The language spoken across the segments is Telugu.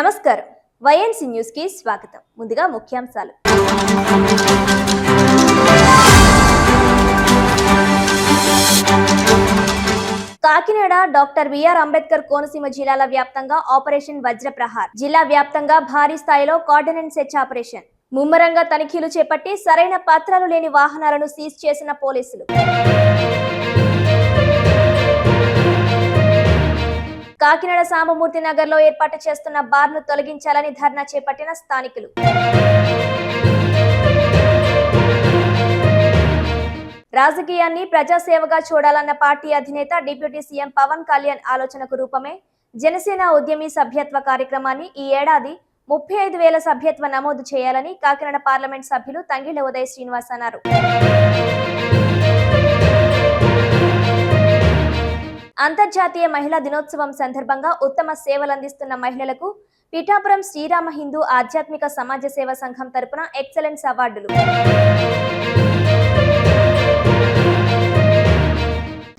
నమస్కారం. వైఎన్సీ న్యూస్ కి స్వాగతం. ముందుగా ముఖ్యాంశాలు. కాకినాడ డాక్టర్ బిఆర్ అంబేద్కర్ కోనసీమ జిల్లాల వ్యాప్తంగా ఆపరేషన్ వజ్రప్రహార్. జిల్లా వ్యాప్తంగా భారీ స్థాయిలో కోఆర్డినేట్ సెర్చ్ ఆపరేషన్. ముమ్మరంగా తనిఖీలు చేపట్టి సరైన పత్రాలు లేని వాహనాలను సీజ్ చేసిన పోలీసులు. కాకినాడ సాంబమూర్తి నగర్ లో ఏర్పాటు చేస్తున్న బార్ను తొలగించాలని ధర్నా చేపట్టిన స్థానికులు. రాజకీయాన్ని ప్రజాసేవగా చూడాలన్న పార్టీ అధినేత డిప్యూటీ సీఎం పవన్ కళ్యాణ్ ఆలోచనకు రూపమే జనసేన ఉద్యమి సభ్యత్వ కార్యక్రమాన్ని ఈ ఏడాది 35,000 సభ్యత్వ నమోదు చేయాలని కాకినాడ పార్లమెంట్ సభ్యులు తంగిళ్ల ఉదయ్ శ్రీనివాస్ అన్నారు. అంతర్జాతీయ మహిళా దినోత్సవం సందర్భంగా ఉత్తమ సేవలందిస్తున్న మహిళలకు పిఠాపురం శ్రీరామ హిందూ ఆధ్యాత్మిక సమాజ సేవ సంఘం తరపున ఎక్సలెన్స్ అవార్డులు.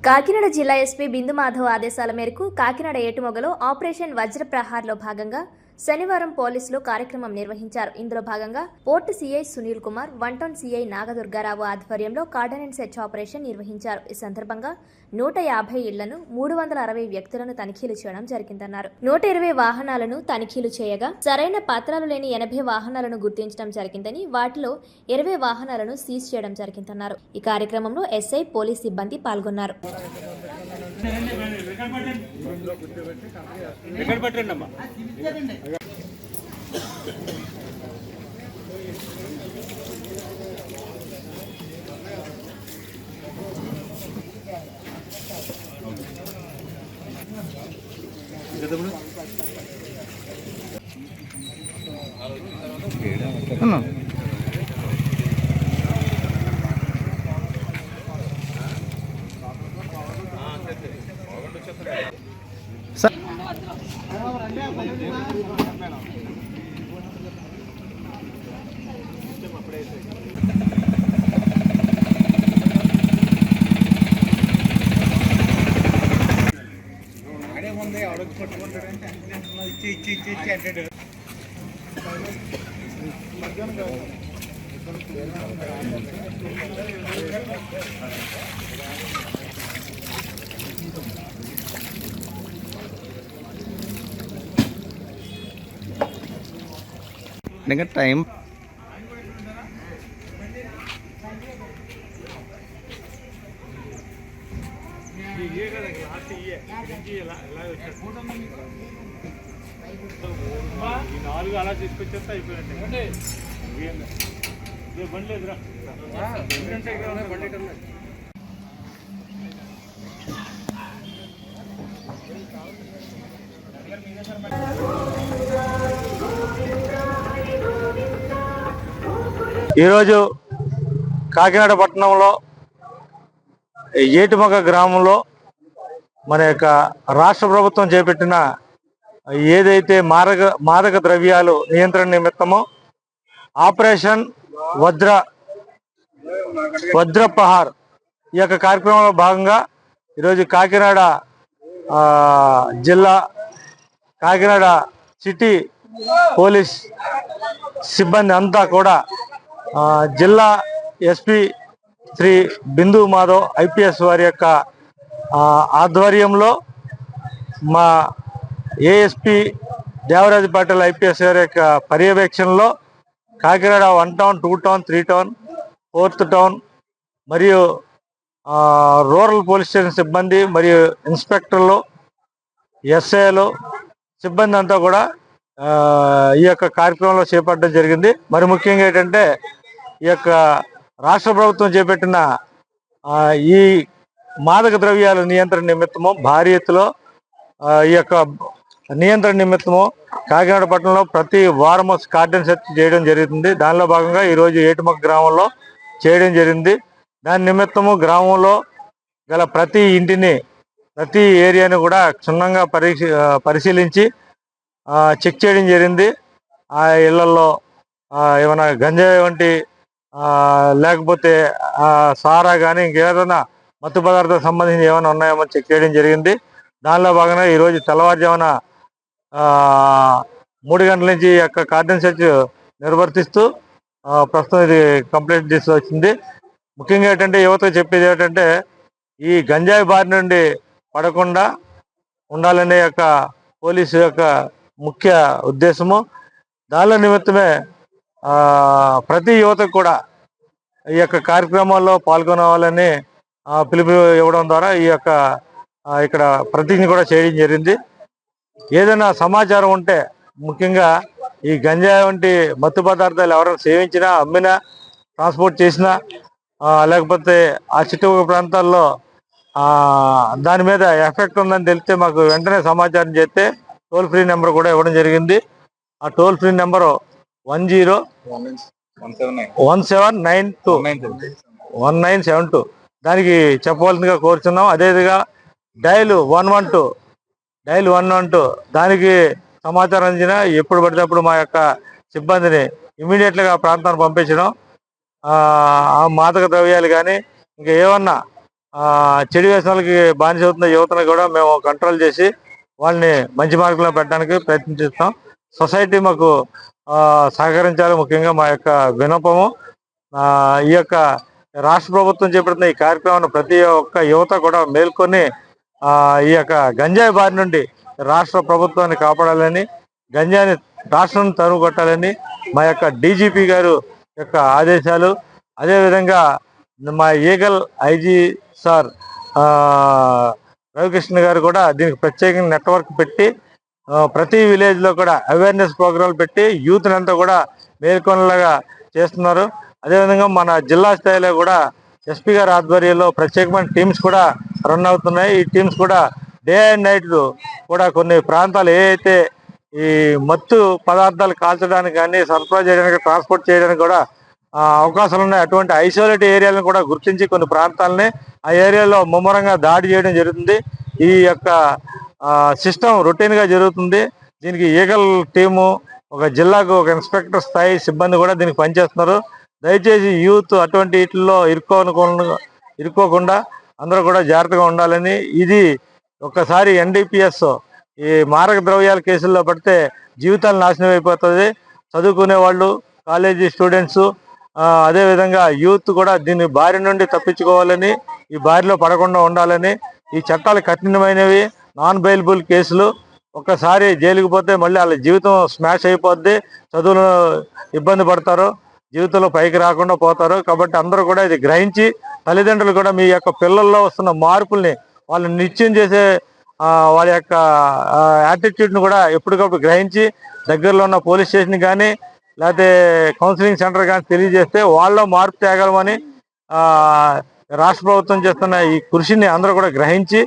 కాకినాడ జిల్లా ఎస్పీ బిందు మాధవ్ ఆదేశాల మేరకు కాకినాడ ఏటుమొగలో ఆపరేషన్ వజ్రప్రహార్లో భాగంగా శనివారం పోలీసులు కార్యక్రమం నిర్వహించారు. ఇందులో భాగంగా port CI Sunil Kumar, 1 town CI Naga Durga Rao ఆధ్వర్యంలో కోఆర్డినేట్ సెర్చ్ ఆపరేషన్ నిర్వహించారు. ఈ సందర్భంగా 150 ఇళ్లను 360 వ్యక్తులను తనిఖీలు చేయడం జరిగిందన్నారు. 120 వాహనాలను తనిఖీలు చేయగా సరైన పత్రాలు లేని 80 వాహనాలను గుర్తించడం జరిగిందని, వాటిలో 20 వాహనాలను సీజ్ చేయడం జరిగిందన్నారు. ఈ కార్యక్రమంలో ఎస్ఐ, పోలీస్ సిబ్బంది పాల్గొన్నారు. dengan time అలా తీసుకొచ్చేస్తే అయిపోయినట్టే. బండి లేదురా, బండి. ఈరోజు కాకినాడ పట్టణంలో ఏటుమొగ గ్రామంలో మన యొక్క రాష్ట్ర ప్రభుత్వం చేపట్టిన ఏదైతే మాదక ద్రవ్యాలు నియంత్రణ నిమిత్తమో ఆపరేషన్ వజ్రప్రహార్ ఈ యొక్క కార్యక్రమంలో భాగంగా ఈరోజు కాకినాడ జిల్లా, కాకినాడ సిటీ పోలీస్ సిబ్బంది అంతా కూడా జిల్లా ఎస్పీ శ్రీ బిందు మాధవ్ ఐపీఎస్ వారి యొక్క ఆధ్వర్యంలో, మా ఏఎస్పీ దేవరాజు పాటిల్ ఐపీఎస్ గారి యొక్క పర్యవేక్షణలో Kakinada 1 town, 2 town, 3 town, 4th town మరియు రూరల్ పోలీస్ స్టేషన్ సిబ్బంది మరియు ఇన్స్పెక్టర్లు, ఎస్ఐలు సిబ్బంది అంతా కూడా ఈ యొక్క కార్యక్రమంలో చేపట్టడం జరిగింది. మరి ముఖ్యంగా ఏంటంటే ఈ యొక్క రాష్ట్ర ప్రభుత్వం చేపట్టిన ఈ మాదక ద్రవ్యాల నియంత్రణ నిమిత్తము భారీ ఎత్తులో ఈ యొక్క నియంత్రణ నిమిత్తము కాకినాడ పట్టణంలో ప్రతి వారము కార్డన్ సెర్చ్ చేయడం జరుగుతుంది. దానిలో భాగంగా ఈరోజు ఏటుమొగ గ్రామంలో చేయడం జరిగింది. దాని నిమిత్తము గ్రామంలో గల ప్రతి ఇంటిని, ప్రతి ఏరియాని కూడా క్షుణ్ణంగా పరిశీలించి చెక్ చేయడం జరిగింది. ఆ ఇళ్లలో ఏమైనా గంజాయి వంటి లేకపోతే సారా కానీ ఇంకేదైనా మత్తు పదార్థాలకు సంబంధించి ఏమైనా ఉన్నాయేమో చెక్ చేయడం జరిగింది. దానిలో భాగంగా ఈరోజు తెల్లవారుజామున 3 గంటల నుంచి ఈ యొక్క కార్డన్ సెర్చ్ నిర్వర్తిస్తూ ప్రస్తుతం ఇది కంప్లీట్ తీసుకొచ్చింది. ముఖ్యంగా ఏంటంటే యువతకు చెప్పేది ఏంటంటే ఈ గంజాయి బారి నుండి పడకుండా ఉండాలనే యొక్క పోలీసు యొక్క ముఖ్య ఉద్దేశము. దానిలో నిమిత్తమే ప్రతి యువతకు కూడా ఈ యొక్క కార్యక్రమాల్లో పాల్గొనవాలని పిలుపు ఇవ్వడం ద్వారా ఈ యొక్క ఇక్కడ ప్రతిజ్ఞ కూడా చేయడం జరిగింది. ఏదైనా సమాచారం ఉంటే ముఖ్యంగా ఈ గంజాయి వంటి మత్తు పదార్థాలు ఎవరైనా సేవించినా, అమ్మినా, ట్రాన్స్పోర్ట్ చేసినా లేకపోతే ఆ చుట్టుపక్కల ప్రాంతాల్లో దాని మీద ఎఫెక్ట్ ఉందని తెలిస్తే మాకు వెంటనే సమాచారం చేస్తే టోల్ ఫ్రీ నెంబర్ కూడా ఇవ్వడం జరిగింది. ఆ టోల్ ఫ్రీ నెంబరు 1972 దానికి చెప్పవలసిందిగా కోరుచున్నాం. అదేవిధంగా డైల్ 112 దానికి సమాచారం అందిన ఎప్పుడు పడితే అప్పుడు మా యొక్క సిబ్బందిని ఇమీడియట్గా ప్రాంతాన్ని పంపించడం, ఆ మాదక ద్రవ్యాలు కానీ ఇంకా ఏమన్నా చెడు వ్యసనాలకి బానిస అవుతున్న యువతను కూడా మేము కంట్రోల్ చేసి వాళ్ళని మంచి మార్గంలో పెట్టడానికి ప్రయత్నిస్తాం. సొసైటీ మాకు సహకరించాలి. ముఖ్యంగా మా యొక్క విన్నపము. ఈ యొక్క రాష్ట్ర ప్రభుత్వం చేపడుతున్న ఈ కార్యక్రమాన్ని ప్రతి ఒక్క యువత కూడా మేల్కొని ఈ యొక్క గంజాయి బారి నుండి రాష్ట్ర ప్రభుత్వాన్ని కాపాడాలని, గంజాయిని రాష్ట్రం తరువు కొట్టాలని మా యొక్క డీజీపీ గారు యొక్క ఆదేశాలు. అదేవిధంగా మా ఈగల్ ఐజీ సార్ రవికృష్ణ గారు కూడా దీనికి ప్రత్యేకంగా నెట్వర్క్ పెట్టి ప్రతి విలేజ్లో కూడా అవేర్నెస్ ప్రోగ్రాంలు పెట్టి యూత్ని అంతా కూడా మేల్కొనేలాగా చేస్తున్నారు. అదేవిధంగా మన జిల్లా స్థాయిలో కూడా ఎస్పీ గారి ఆధ్వర్యంలో ప్రత్యేకమైన టీమ్స్ కూడా రన్ అవుతున్నాయి. ఈ టీమ్స్ కూడా డే అండ్ నైట్ కూడా కొన్ని ప్రాంతాలు ఏవైతే ఈ మత్తు పదార్థాలు కాల్చడానికి కానీ, సరఫరా చేయడానికి, ట్రాన్స్పోర్ట్ చేయడానికి కూడా అవకాశాలు ఉన్నాయి. అటువంటి ఐసోలేట్ ఏరియాలను కూడా గుర్తించి కొన్ని ప్రాంతాలని ఆ ఏరియాలో ముమ్మరంగా దాడి చేయడం జరుగుతుంది. ఈ యొక్క సిస్టమ్ రొటీన్గా జరుగుతుంది. దీనికి ఈగల్ టీము ఒక జిల్లాకు ఒక ఇన్స్పెక్టర్ స్థాయి సిబ్బంది కూడా దీనికి పనిచేస్తున్నారు. దయచేసి యూత్ అటువంటి వీటిల్లో ఇరుక్కోకుండా అందరూ కూడా జాగ్రత్తగా ఉండాలని, ఇది ఒక్కసారి ఎన్డీపీఎస్ ఈ మారక ద్రవ్యాల కేసుల్లో పడితే జీవితాలు నాశనం అయిపోతుంది. చదువుకునే వాళ్ళు, కాలేజీ స్టూడెంట్స్, అదేవిధంగా యూత్ కూడా దీని బారి నుండి తప్పించుకోవాలని, ఈ బారిలో పడకుండా ఉండాలని. ఈ చట్టాలు కఠినమైనవి, నాన్ బెయిలబుల్ కేసులు. ఒక్కసారి జైలుకి పోతే మళ్ళీ వాళ్ళ జీవితం స్మాష్ అయిపోద్ది, చదువులో ఇబ్బంది పడతారు, జీవితంలో పైకి రాకుండా పోతారు. కాబట్టి అందరూ కూడా ఇది గ్రహించి తల్లిదండ్రులు కూడా మీ యొక్క పిల్లల్లో వస్తున్న మార్పుల్ని వాళ్ళు నిత్యం చేసే వాళ్ళ యొక్క యాటిట్యూడ్ని కూడా ఎప్పటికప్పుడు గ్రహించి దగ్గరలో ఉన్న పోలీస్ స్టేషన్ కానీ లేకపోతే కౌన్సిలింగ్ సెంటర్ కానీ తెలియజేస్తే వాళ్ళలో మార్పు తేగలమని రాష్ట్ర ప్రభుత్వం చేస్తున్న ఈ కృషిని అందరూ కూడా గ్రహించి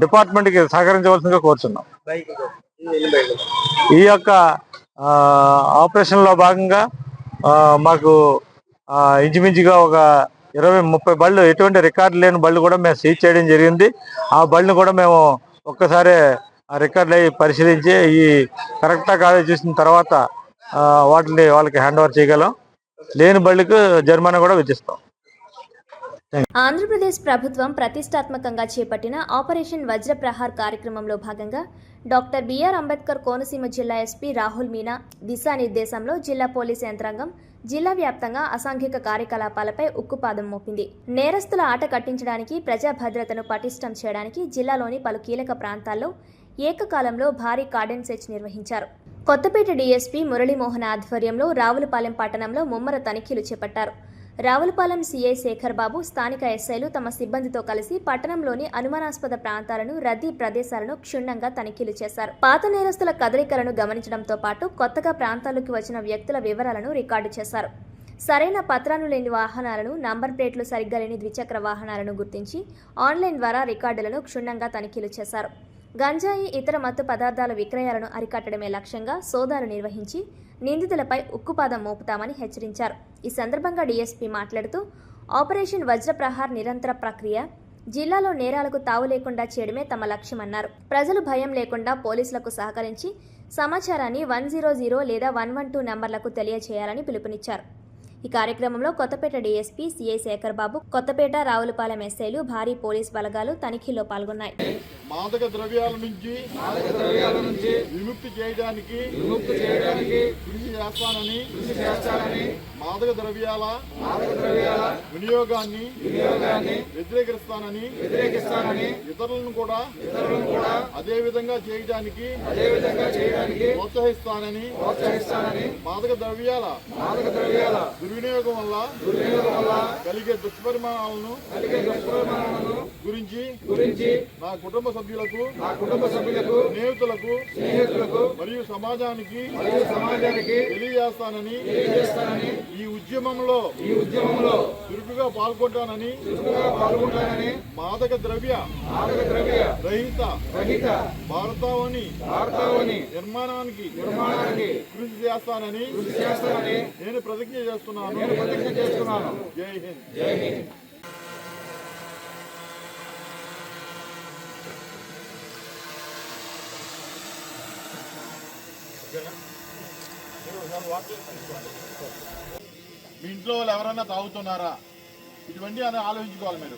డిపార్ట్మెంట్కి సహకరించవలసిందిగా కోరుచున్నాం. ఈ యొక్క ఆపరేషన్లో భాగంగా మాకు ఇంచుమించుగా ఒక 20-30 బళ్ళు, ఎటువంటి రికార్డు లేని బళ్ళు కూడా మేము సీజ్ చేయడం జరిగింది. ఆ బళ్ళని కూడా మేము ఒక్కసారి ఆ రికార్డులు అవి పరిశీలించి ఈ కరెక్టా కాదో చూసిన తర్వాత వాళ్ళకి హ్యాండ్ ఓవర్ చేయగలం. లేని బళ్ళకు జరిమానా కూడా విధిస్తాం. ఆంధ్రప్రదేశ్ ప్రభుత్వం ప్రతిష్టాత్మకంగా చేపట్టిన ఆపరేషన్ వజ్రప్రహార్ కార్యక్రమంలో భాగంగా డాక్టర్ బిఆర్ అంబేద్కర్ కోనసీమ జిల్లా ఎస్పీ రాహుల్ మీనా దిశానిర్దేశంలో జిల్లా పోలీసు యంత్రాంగం జిల్లా వ్యాప్తంగా అసాంఘిక కార్యకలాపాలపై ఉక్కుపాదం మోపింది. నేరస్తుల ఆట కట్టించడానికి, ప్రజా భద్రతను పటిష్టం చేయడానికి జిల్లాలోని పలు కీలక ప్రాంతాల్లో ఏకకాలంలో భారీ కార్డన్ సెర్చ్ నిర్వహించారు. కొత్తపేట డీఎస్పీ మురళీమోహన్ ఆధ్వర్యంలో రావులపాలెం పట్టణంలో ముమ్మర తనిఖీలు చేపట్టారు. రావులపాలెం సీఐ శేఖర్ బాబు, స్థానిక ఎస్ఐలు తమ సిబ్బందితో కలిసి పట్టణంలోని అనుమానాస్పద ప్రాంతాలను, రద్దీ ప్రదేశాలను క్షుణ్ణంగా తనిఖీలు చేశారు. పాత నేరస్తుల కదలికలను గమనించడంతో పాటు కొత్తగా ప్రాంతాల్లోకి వచ్చిన వ్యక్తుల వివరాలను రికార్డు చేశారు. సరైన పత్రాలు లేని వాహనాలను, నంబర్ ప్లేట్లు సరిగ్గా లేని ద్విచక్ర వాహనాలను గుర్తించి ఆన్లైన్ ద్వారా రికార్డులను క్షుణ్ణంగా తనిఖీలు చేశారు. గంజాయి, ఇతర మత్తు పదార్థాల విక్రయాలను అరికట్టడమే లక్ష్యంగా సోదాలు నిర్వహించి నిందితులపై ఉక్కుపాదం మోపుతామని హెచ్చరించారు. ఈ సందర్భంగా డీఎస్పీ మాట్లాడుతూ ఆపరేషన్ వజ్రప్రహార్ నిరంతర ప్రక్రియ, జిల్లాలో నేరాలకు తావు లేకుండా చేయడమే తమ లక్ష్యమన్నారు. ప్రజలు భయం లేకుండా పోలీసులకు సహకరించి సమాచారాన్ని 100 లేదా 112 నంబర్లకు తెలియజేయాలని పిలుపునిచ్చారు. ఈ కార్యక్రమంలో కొత్తపేట డీఎస్పీ సిఐ శేఖర్ బాబు, కొత్తపేట రావులపాలెం ఎస్ఐలు, భారీ పోలీస్ బలగాలు తనిఖీలో పాల్గొన్నాయి. మాదక ద్రవ్యాల నుంచి విముక్తి చేయడానికి కృషి చేస్తానని మాదక ద్రవ్యాల వినియోగాన్ని వ్యతిరేకిస్తానని ఇతరులను కూడా అదే విధంగా చేయడానికి ప్రోత్సహిస్తానని మాదక ద్రవ్యాల దుర్వినియోగం వల్ల కలిగే దుష్పరిమాణాలను గురించి నా కుటుంబ సభ్యులకు స్నేహితులకు మరియు సమాజానికి తెలియజేస్తానని ఈ ఉద్యమంలో చురుకుగా పాల్గొంటానని మాదక ద్రవ్య రహిత భారతావని నిర్మాణానికి కృషి చేస్తానని నేను ప్రతిజ్ఞ చేస్తున్నాను. జై హింద్. మీ ఇంట్లో వాళ్ళు ఎవరైనా తాగుతున్నారా? ఇటువంటి అని ఆలోచించుకోవాలి మీరు.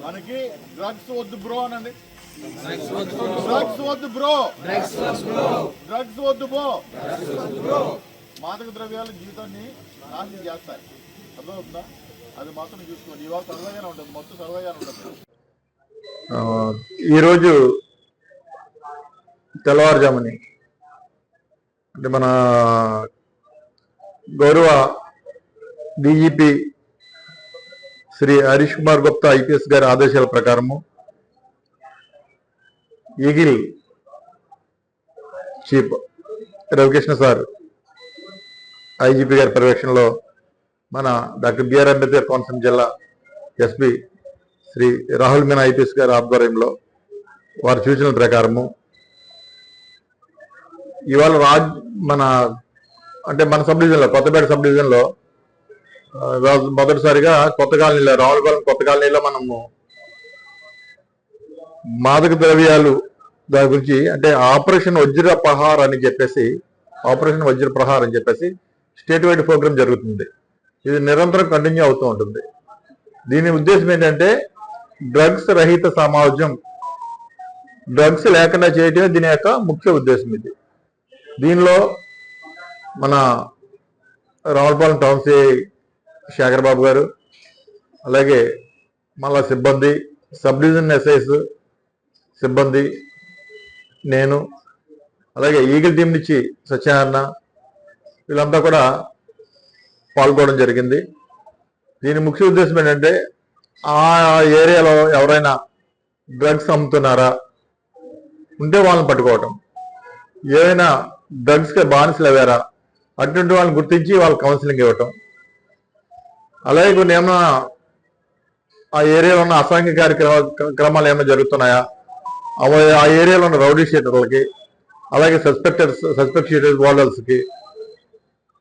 మనకి డ్రగ్స్ వద్దు బ్రో అనండి. డ్రగ్స్ వద్దు బ్రో, డ్రగ్స్ వద్దు బ్రో. మాదక ద్రవ్యాలు జీవితాన్ని నాశనం చేస్తాయి. అర్థమవుతుందా? అది మాత్రం చూసుకోండి. ఇవాళ సరదాగానే ఉంటుంది, మొత్తం సరదాగానే ఉంటుంది. ఈరోజు తెల్లవారుజాముని అంటే మన గౌరవ డీజీపీ శ్రీ హరీష్ కుమార్ గుప్తా ఐపీఎస్ గారి ఆదేశాల ప్రకారము eagle chief Ravikrishna sir IGP గారి పర్యవేక్షణలో మన డాక్టర్ బిఆర్ అంబేద్కర్ కోనసీమ జిల్లా ఎస్పీ శ్రీ రాహుల్ మీనా ఐపీఎస్ గారి ఆధ్వర్యంలో వారి సూచనల ప్రకారము ఇవాళ మన సబ్ డివిజన్లో, కొత్తపేట సబ్ డివిజన్లో మొదటిసారిగా కొత్త కాలనీలో, రావులపాలెం కొత్త కాలనీలో మనము మాదక ద్రవ్యాలు దాని గురించి అంటే ఆపరేషన్ వజ్రప్రహార్ అని చెప్పేసి స్టేట్ వైడ్ ప్రోగ్రామ్ జరుగుతుంది. ఇది నిరంతరం కంటిన్యూ అవుతూ ఉంటుంది. దీని ఉద్దేశం ఏంటంటే డ్రగ్స్ రహిత సమాజం, డ్రగ్స్ లేకుండా చేయటమే దీని యొక్క ముఖ్య ఉద్దేశం. దీనిలో మన రావులపాలెం టౌన్ సిఐ శేఖర్ బాబు గారు, అలాగే మళ్ళా సిబ్బంది, సబ్ డివిజన్ ఎస్ఐస్ సిబ్బంది, నేను, అలాగే ఈగిల్ టీం నుంచి సత్యనారాయణ, వీళ్ళంతా కూడా పాల్గొనడం జరిగింది. దీని ముఖ్య ఉద్దేశం ఏంటంటే ఆ ఏరియాలో ఎవరైనా డ్రగ్స్ అమ్ముతున్నారా ఉంటే వాళ్ళని పట్టుకోవటం, ఏమైనా డ్రగ్స్కి బానిసలు అవ్వారా అటువంటి వాళ్ళని గుర్తించి వాళ్ళకి కౌన్సిలింగ్ ఇవ్వటం, అలాగే కొన్ని ఏమైనా ఆ ఏరియాలో ఉన్న అసాంఘిక కార్యక్రమాలు ఏమైనా జరుగుతున్నాయా ఆ ఏరియాలో ఉన్న రౌడీ షీటర్లకి, అలాగే సస్పెక్ట్ షీటర్ హోల్డర్స్కి,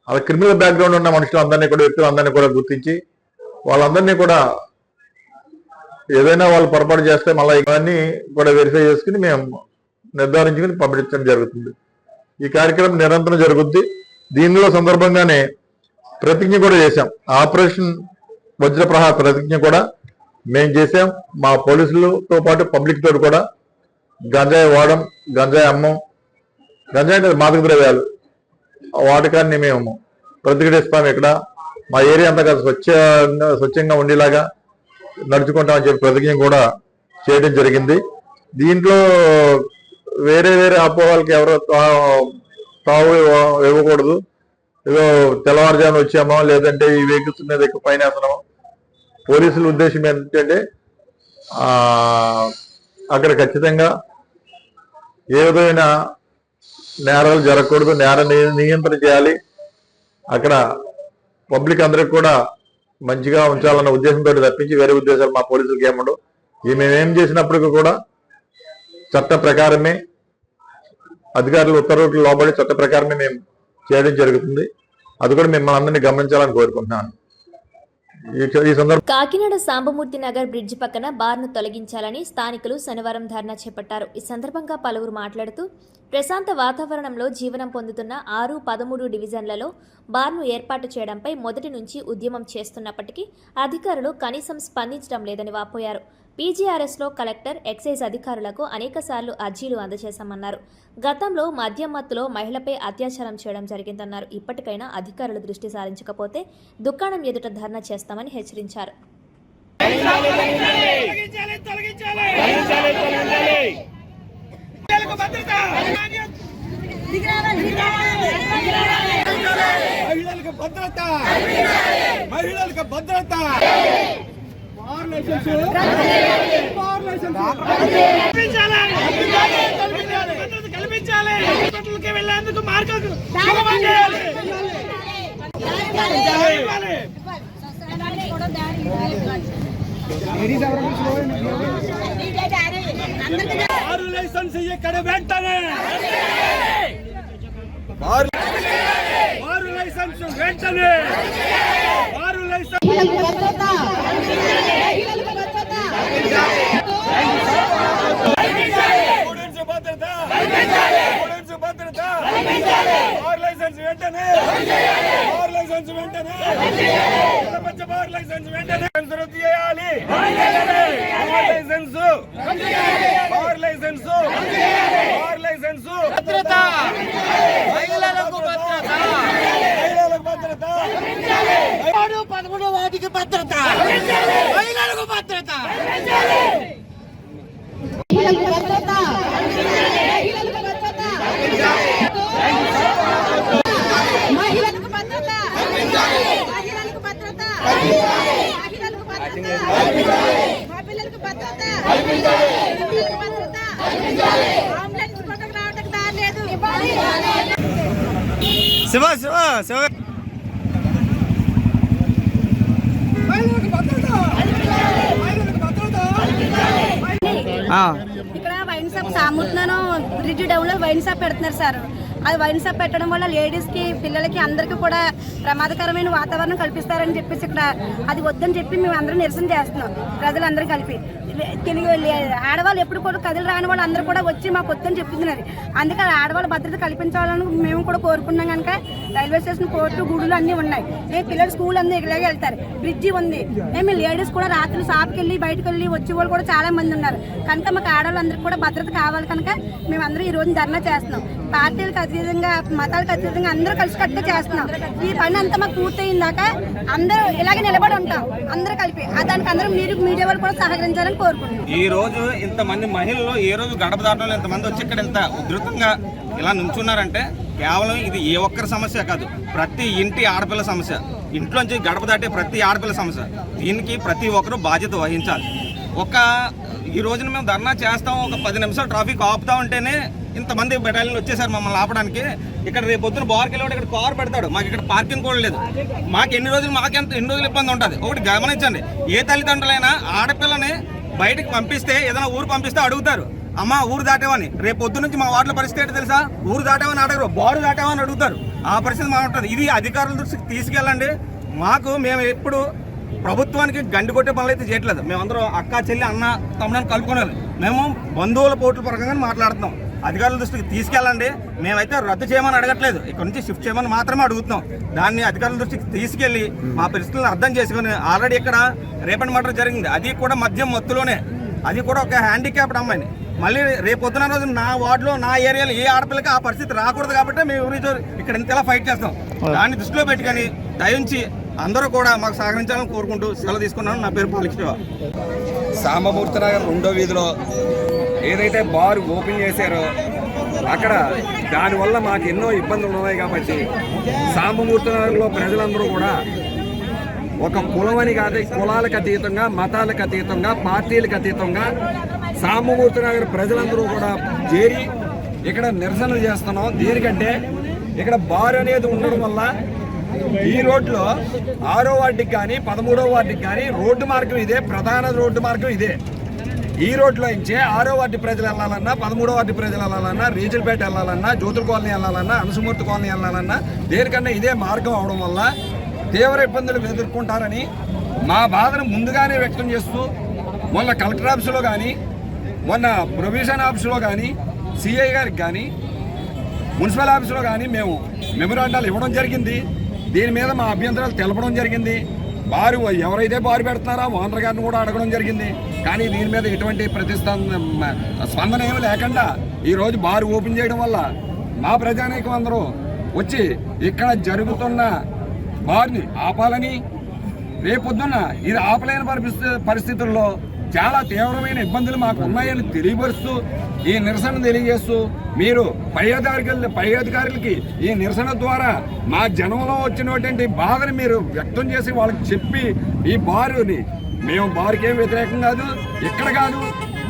అలా క్రిమినల్ బ్యాక్గ్రౌండ్ ఉన్న వ్యక్తులందరినీ కూడా గుర్తించి వాళ్ళందరినీ కూడా ఏదైనా వాళ్ళు పొరపాటు చేస్తే మళ్ళీ ఇవన్నీ కూడా వెరిఫై చేసుకుని మేము నిర్ధారించుకుని పంపించడం జరుగుతుంది. ఈ కార్యక్రమం నిరంతరం జరుగుద్ది. దీనిలో సందర్భంగానే ప్రతిజ్ఞ కూడా చేశాం. ఆపరేషన్ వజ్రప్రహార్ ప్రతిజ్ఞ కూడా మేము చేశాం. మా పోలీసులతో పాటు పబ్లిక్ తోటి కూడా గంజాయి వాడడం, గంజాయి అమ్మం, గంజాయి మాదక ద్రవ్యాలు వాడకాన్ని మేము ప్రతిఘటిస్తాం. ఇక్కడ మా ఏరియా అంతా స్వచ్ఛంగా ఉండేలాగా నడుచుకుంటామని చెప్పి ప్రతిజ్ఞ కూడా చేయడం జరిగింది. దీంట్లో వేరే అపోహలకి ఎవరో తావు ఇవ్వకూడదు. ఏదో తెల్లవారుజామున వచ్చామో లేదంటే ఈ వెహికల్స్ మీద ఎక్కువ పైన వేస్తున్నామో. పోలీసుల ఉద్దేశం ఏంటంటే అక్కడ ఖచ్చితంగా ఏ విధమైన నేరాలు జరగకూడదు, నేర నియంత్రణ చేయాలి. అక్కడ పబ్లిక్ అందరికి కూడా మంచిగా ఉంచాలన్న ఉద్దేశంతో తప్పించి వేరే ఉద్దేశాలు మా పోలీసులకి ఏముండవు. మేమేం చేసినప్పటికీ కూడా చట్ట ప్రకారమే, అధికారులు ఉత్తర్వులకు లోబడి చట్ట ప్రకారమే మేము చేయడం జరుగుతుంది. అది కూడా మిమ్మల్ని అందరినీ గమనించాలని కోరుకుంటున్నాను. ఈ సందర్భంగా కాకినాడ సాంబమూర్తి నగర్ బ్రిడ్జి పక్కన బార్ను తొలగించాలని స్థానికులు శనివారం ధర్నా చేపట్టారు. ఈ సందర్భంగా పలువురు మాట్లాడుతూ ప్రశాంత వాతావరణంలో జీవనం పొందుతున్న 6, 13 డివిజన్లలో బార్ను ఏర్పాటు చేయడంపై మొదటి నుంచి ఉద్యమం చేస్తున్నప్పటికీ అధికారులు కనీసం స్పందించడం లేదని వాపోయారు. పీజీఆర్ఎస్లో కలెక్టర్, ఎక్సైజ్ అధికారులకు అనేకసార్లు అర్జీలు అందజేశామన్నారు. గతంలో మద్యం మత్తులో మహిళపై అత్యాచారం చేయడం జరిగిందన్నారు. ఇప్పటికైనా అధికారులు దృష్టి సారించకపోతే దుకాణం ఎదుట ధర్నా చేస్తామని హెచ్చరించారు. మహిళలకు భద్రత కల్పించాలి. హాస్పిటల్కి వెళ్ళేందుకు మార్గం లైసెన్స్ ఇక్కడ వెంటనే వారు లైసెన్స్ వెంటనే వారు లైసెన్స్ భద్రత భద్రత వారు లైసెన్స్ వెంటనే వారు లైసెన్స్ వెంటనే వారు లైసెన్స్ వెంటనే రద్దు చేయాలి. లైసెన్స్ వారు లైసెన్స్ వారు లైసెన్స్ భద్రత మహిళలకు భద్రత మహిళలకు భద్రత 13వ వార్డుకి భద్రత మహిళలకు భద్రత మహిళలకు భద్రత మహిళలకు భద్రత మహిళలకు భద్రత మా పిల్లలకు భద్రత పిల్లలకు భద్రత అంబులెన్స్ కొట్టకు రావడానికి దారి లేదు. శివ శివ శివ ఇక్కడ వైన్ షాప్ సాముతున్నాను బ్రిడ్జ్ డౌన్ లో వైన్ షాప్ పెడుతున్నారు సార్. అది వైన్ షాప్ పెట్టడం వల్ల లేడీస్ కి, పిల్లలకి అందరికీ కూడా ప్రమాదకరమైన వాతావరణం కల్పిస్తారని చెప్పేసి ఇక్కడ అది వద్దని చెప్పి మేము అందరం నిరసన చేస్తున్నాం. ప్రజలందరూ కలిపి తెలుగు ఆడవాళ్ళు ఎప్పుడు కూడా కథలు రాని వాళ్ళు అందరూ కూడా వచ్చి మాకు వద్దని చెప్తున్నారు. అందుకని ఆడవాళ్ళ భద్రత కల్పించాలని మేము కూడా కోరుకున్నాం. కనుక రైల్వే స్టేషన్, కోర్టు, గుడులు అన్నీ ఉన్నాయి. పిల్లలు స్కూల్ అన్నీ ఇలాగే వెళ్తారు. బ్రిడ్జి ఉంది. మేము లేడీస్ కూడా రాత్రి షాప్కి వెళ్ళి బయటకు వెళ్ళి వచ్చే వాళ్ళు కూడా చాలా మంది ఉన్నారు. కనుక మాకు ఆడవాళ్ళందరికీ కూడా భద్రత కావాలి. కనుక మేమందరం ఈ రోజు ధర్నా చేస్తున్నాం. పార్టీలకు అతీతంగా, మతాలకు అతీతంగా అందరూ కలిసి కట్టుగా చేస్తున్నాం. ఈ పని అంతా మాకు పూర్తయిందాక అందరూ ఇలాగే నిలబడి ఉంటాం, అందరూ కలిపి. దానికి అందరూ మీరు మీడియా వాళ్ళు కూడా సహకరించాలని కోరుకుంటున్నాం. ఈ రోజు ఇంతమంది మహిళలు ఏ రోజు గడప దాటంలో ఇంతమంది వచ్చి ఇక్కడ ఇంత ఉధృతంగా ఇలా నుంచున్నారంటే కేవలం ఇది ఏ ఒక్కరి సమస్య కాదు, ప్రతి ఇంటి ఆడపిల్ల సమస్య. ఇంట్లోంచి గడప దాటే ప్రతి ఆడపిల్ల సమస్య. దీనికి ప్రతి ఒక్కరూ బాధ్యత వహించాలి. ఈ రోజున మేము ధర్నా చేస్తాం, ఒక 10 నిమిషాలు ట్రాఫిక్ ఆపుతా ఉంటేనే ఇంతమంది బెటాలియన్ వచ్చేసారు మమ్మల్ని ఆపడానికి. ఇక్కడ రేపు పొద్దున బార్కి వెళ్ళి ఇక్కడ కారు పెడతాడు, మాకు ఇక్కడ పార్కింగ్ కూడా లేదు. మాకు ఎన్ని రోజులు ఇబ్బంది ఉంటుంది. ఒకటి గమనించండి, ఏ తల్లిదండ్రులైనా ఆడపిల్లని బయటకు పంపిస్తే, ఏదైనా ఊరు పంపిస్తే అడుగుతారు, అమ్మ ఊరు దాటావని. రేపు పొద్దు నుంచి మా వార్డుల పరిస్థితి ఏంటో తెలుసా? ఊరు దాటావని అడగరు, బారు దాటావని అడుగుతారు. ఆ పరిస్థితి మాకు ఉంటుంది. ఇది అధికారుల దృష్టికి తీసుకెళ్ళండి. మేము ఎప్పుడు ప్రభుత్వానికి గండి కొట్టే పనులు అయితే చేయట్లేదు. మేమందరం అక్క, చెల్లి, అన్న, తమ్ముడని కలుపుకోవాలి. మేము బంధువుల పోట్ల పరంగా మాట్లాడుతున్నాం. అధికారుల దృష్టికి తీసుకెళ్ళండి. మేమైతే రద్దు చేయమని అడగట్లేదు, ఇక్కడ నుంచి షిఫ్ట్ చేయమని మాత్రమే అడుగుతున్నాం. దాన్ని అధికారుల దృష్టికి తీసుకెళ్లి మా పరిస్థితులను అర్థం చేసుకుని, ఆల్రెడీ ఇక్కడ రేపటి మర్డర్ జరిగింది, అది కూడా మద్యం మత్తులోనే, అది కూడా ఒక హ్యాండిక్యాప్డ్ అమ్మాయిని. మళ్ళీ రేపు పొద్దున రోజు నా వార్డులో, నా ఏరియాలో ఏ ఆడపిల్లకి ఆ పరిస్థితి రాకూడదు కాబట్టి మేము ఇక్కడ ఇంతలా ఫైట్ చేస్తాం. దాన్ని దృష్టిలో పెట్టుకొని దయించి అందరూ కూడా మాకు సహకరించాలని కోరుకుంటూ సెలవు తీసుకున్నాను. నా పేరు పాలిక్ష. సాంబమూర్తి నగర్ 2వ వీధిలో ఏదైతే బార్ ఓపెన్ చేశారో అక్కడ దానివల్ల మాకు ఎన్నో ఇబ్బందులు ఉన్నాయి. కాబట్టి సాంబమూర్తి నగర్లో ప్రజలందరూ కూడా ఒక కులమని కాదు, కులాలకు అతీతంగా, మతాలకు అతీతంగా, పార్టీలకు అతీతంగా సాంబమూర్తి నగర్ ప్రజలందరూ కూడా చేరి ఇక్కడ నిరసనలు చేస్తున్నాం. దేనికంటే ఇక్కడ బార్ అనేది ఉండడం వల్ల ఈ రోడ్లో 6వ వార్డుకి కానీ 13వ వార్డుకి కానీ రోడ్డు మార్గం ఇదే, ప్రధాన రోడ్డు మార్గం ఇదే. ఈ రోడ్లో నుంచే 6వ వార్డు ప్రజలు వెళ్ళాలన్నా, 13వ వార్డు ప్రజలు వెళ్ళాలన్నా, రీజల్పేట వెళ్ళాలన్నా, జ్యోతుల కాలనీ వెళ్ళాలన్నా, అనసమూర్తి కాలనీ వెళ్ళాలన్నా దేనికన్నా ఇదే మార్గం అవడం వల్ల తీవ్ర ఇబ్బందులు ఎదుర్కొంటారని మా బాధను ముందుగానే వ్యక్తం చేస్తూ మొన్న కలెక్టర్ ఆఫీసులో కానీ, మొన్న ప్రొవిజన్ ఆఫీసులో కానీ, సిఐ గారికి కానీ మున్సిపల్ ఆఫీసులో కానీ మేము మెమోరాండాలు ఇవ్వడం జరిగింది. దీని మీద మా అభ్యంతరాలు తెలపడం జరిగింది. బారు ఎవరైతే బారు పెడుతున్నారో ఓనర్ గారిని కూడా అడగడం జరిగింది. కానీ దీని మీద ఎటువంటి స్పందన ఏమి లేకుండా ఈరోజు బారు ఓపెన్ చేయడం వల్ల మా ప్రజానీకం అందరూ వచ్చి ఇక్కడ జరుగుతున్న బార్ని ఆపాలని, రేపొద్దున్న ఇది ఆపలేని పరిస్థితుల్లో చాలా తీవ్రమైన ఇబ్బందులు మాకు ఉన్నాయని తెలియపరుస్తూ ఈ నిరసన తెలియజేస్తూ మీరు పై అధికారులకి ఈ నిరసన ద్వారా మా జనంలో వచ్చినటువంటి బాధని మీరు వ్యక్తం చేసి వాళ్ళకి చెప్పి ఈ బారుని మేము బారుకి ఏం వ్యతిరేకం కాదు, ఇక్కడ కాదు,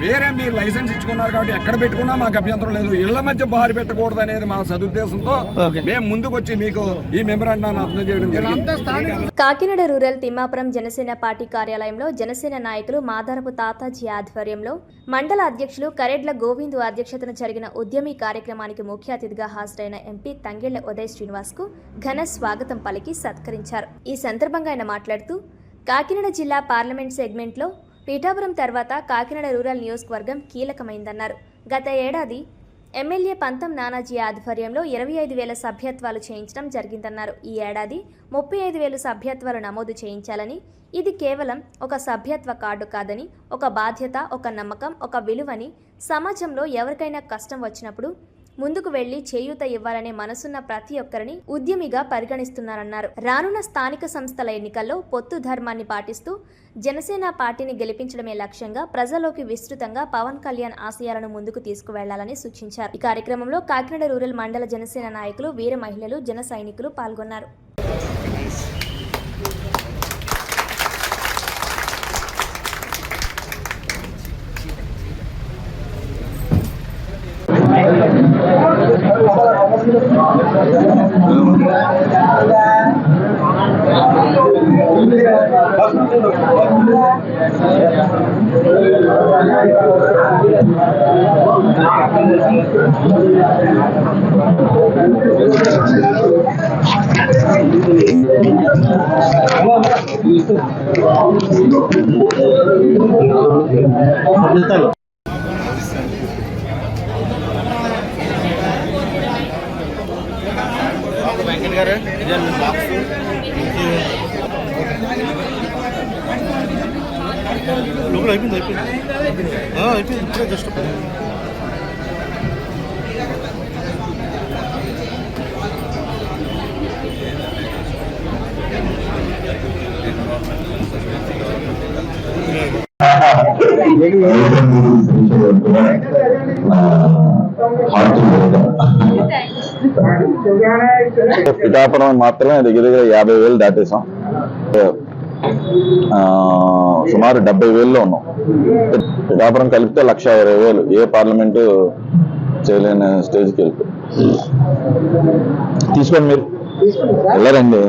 వేరే మీరు లైసెన్స్ ఇచ్చుకున్నారు కాబట్టి ఎక్కడ పెట్టుకున్నా మాకు అభ్యంతరం లేదు, ఇళ్ల మధ్య బారు పెట్టకూడదు అనేది మా సదుద్దేశంతో మేము ముందుకు వచ్చి మీకు ఈ మెమరాండాన్ని అర్థం చేయడం జరిగింది. కాకినాడ రూరల్ తిమ్మాపురం జనసేన పార్టీ కార్యాలయంలో జనసేన నాయకులు మాదారపు తాతాజీ ఆధ్వర్యంలో మండల అధ్యక్షులు కరెడ్ల గోవిందు అధ్యక్షతన జరిగిన ఉద్యమీ కార్యక్రమానికి ముఖ్య అతిథిగా హాజరైన ఎంపీ తంగెళ్ల ఉదయ్ శ్రీనివాస్ కు ఘన స్వాగతం పలికి సత్కరించారు. ఈ సందర్భంగా ఆయన మాట్లాడుతూ కాకినాడ జిల్లా పార్లమెంట్ సెగ్మెంట్లో పీఠాపురం తర్వాత కాకినాడ రూరల్ నియోజకవర్గం కీలకమైందన్నారు. గత ఏడాది ఎమ్మెల్యే పంతం నానాజీ ఆధ్వర్యంలో 25,000 సభ్యత్వాలు చేయించడం జరిగిందన్నారు. ఈ ఏడాది 35,000 సభ్యత్వాలు నమోదు చేయించాలని, ఇది కేవలం ఒక సభ్యత్వ కార్డు కాదని, ఒక బాధ్యత, ఒక నమ్మకం, ఒక విలువని, సమాజంలో ఎవరికైనా కష్టం వచ్చినప్పుడు ముందుకు వెళ్లి చేయూత ఇవ్వాలనే మనసున్న ప్రతి ఒక్కరిని ఉద్యమిగా పరిగణిస్తున్నారన్నారు. రానున్న స్థానిక సంస్థల ఎన్నికల్లో పొత్తు ధర్మాన్ని పాటిస్తూ జనసేన పార్టీని గెలిపించడమే లక్ష్యంగా ప్రజల్లోకి విస్తృతంగా పవన్ కళ్యాణ్ ఆశయాలను ముందుకు తీసుకువెళ్లాలని సూచించారు. ఈ కార్యక్రమంలో కాకినాడ రూరల్ మండల జనసేన నాయకులు, వీర మహిళలు, జన సైనికులు పాల్గొన్నారు. వెంకట్ గారు లోపల అయిపోయింది ఇప్పుడే జస్ట్ పిఠాపురం మాత్రమే దగ్గర 50,000 దాటేసాం. సుమారు 70,000లో ఉన్నాం. పిఠాపురం కలిపితే 1,20,000. ఏ పార్లమెంటు చేయలేని స్టేజ్కి వెళ్ళిపోయి తీసుకోండి. మీరు వెళ్ళరండి,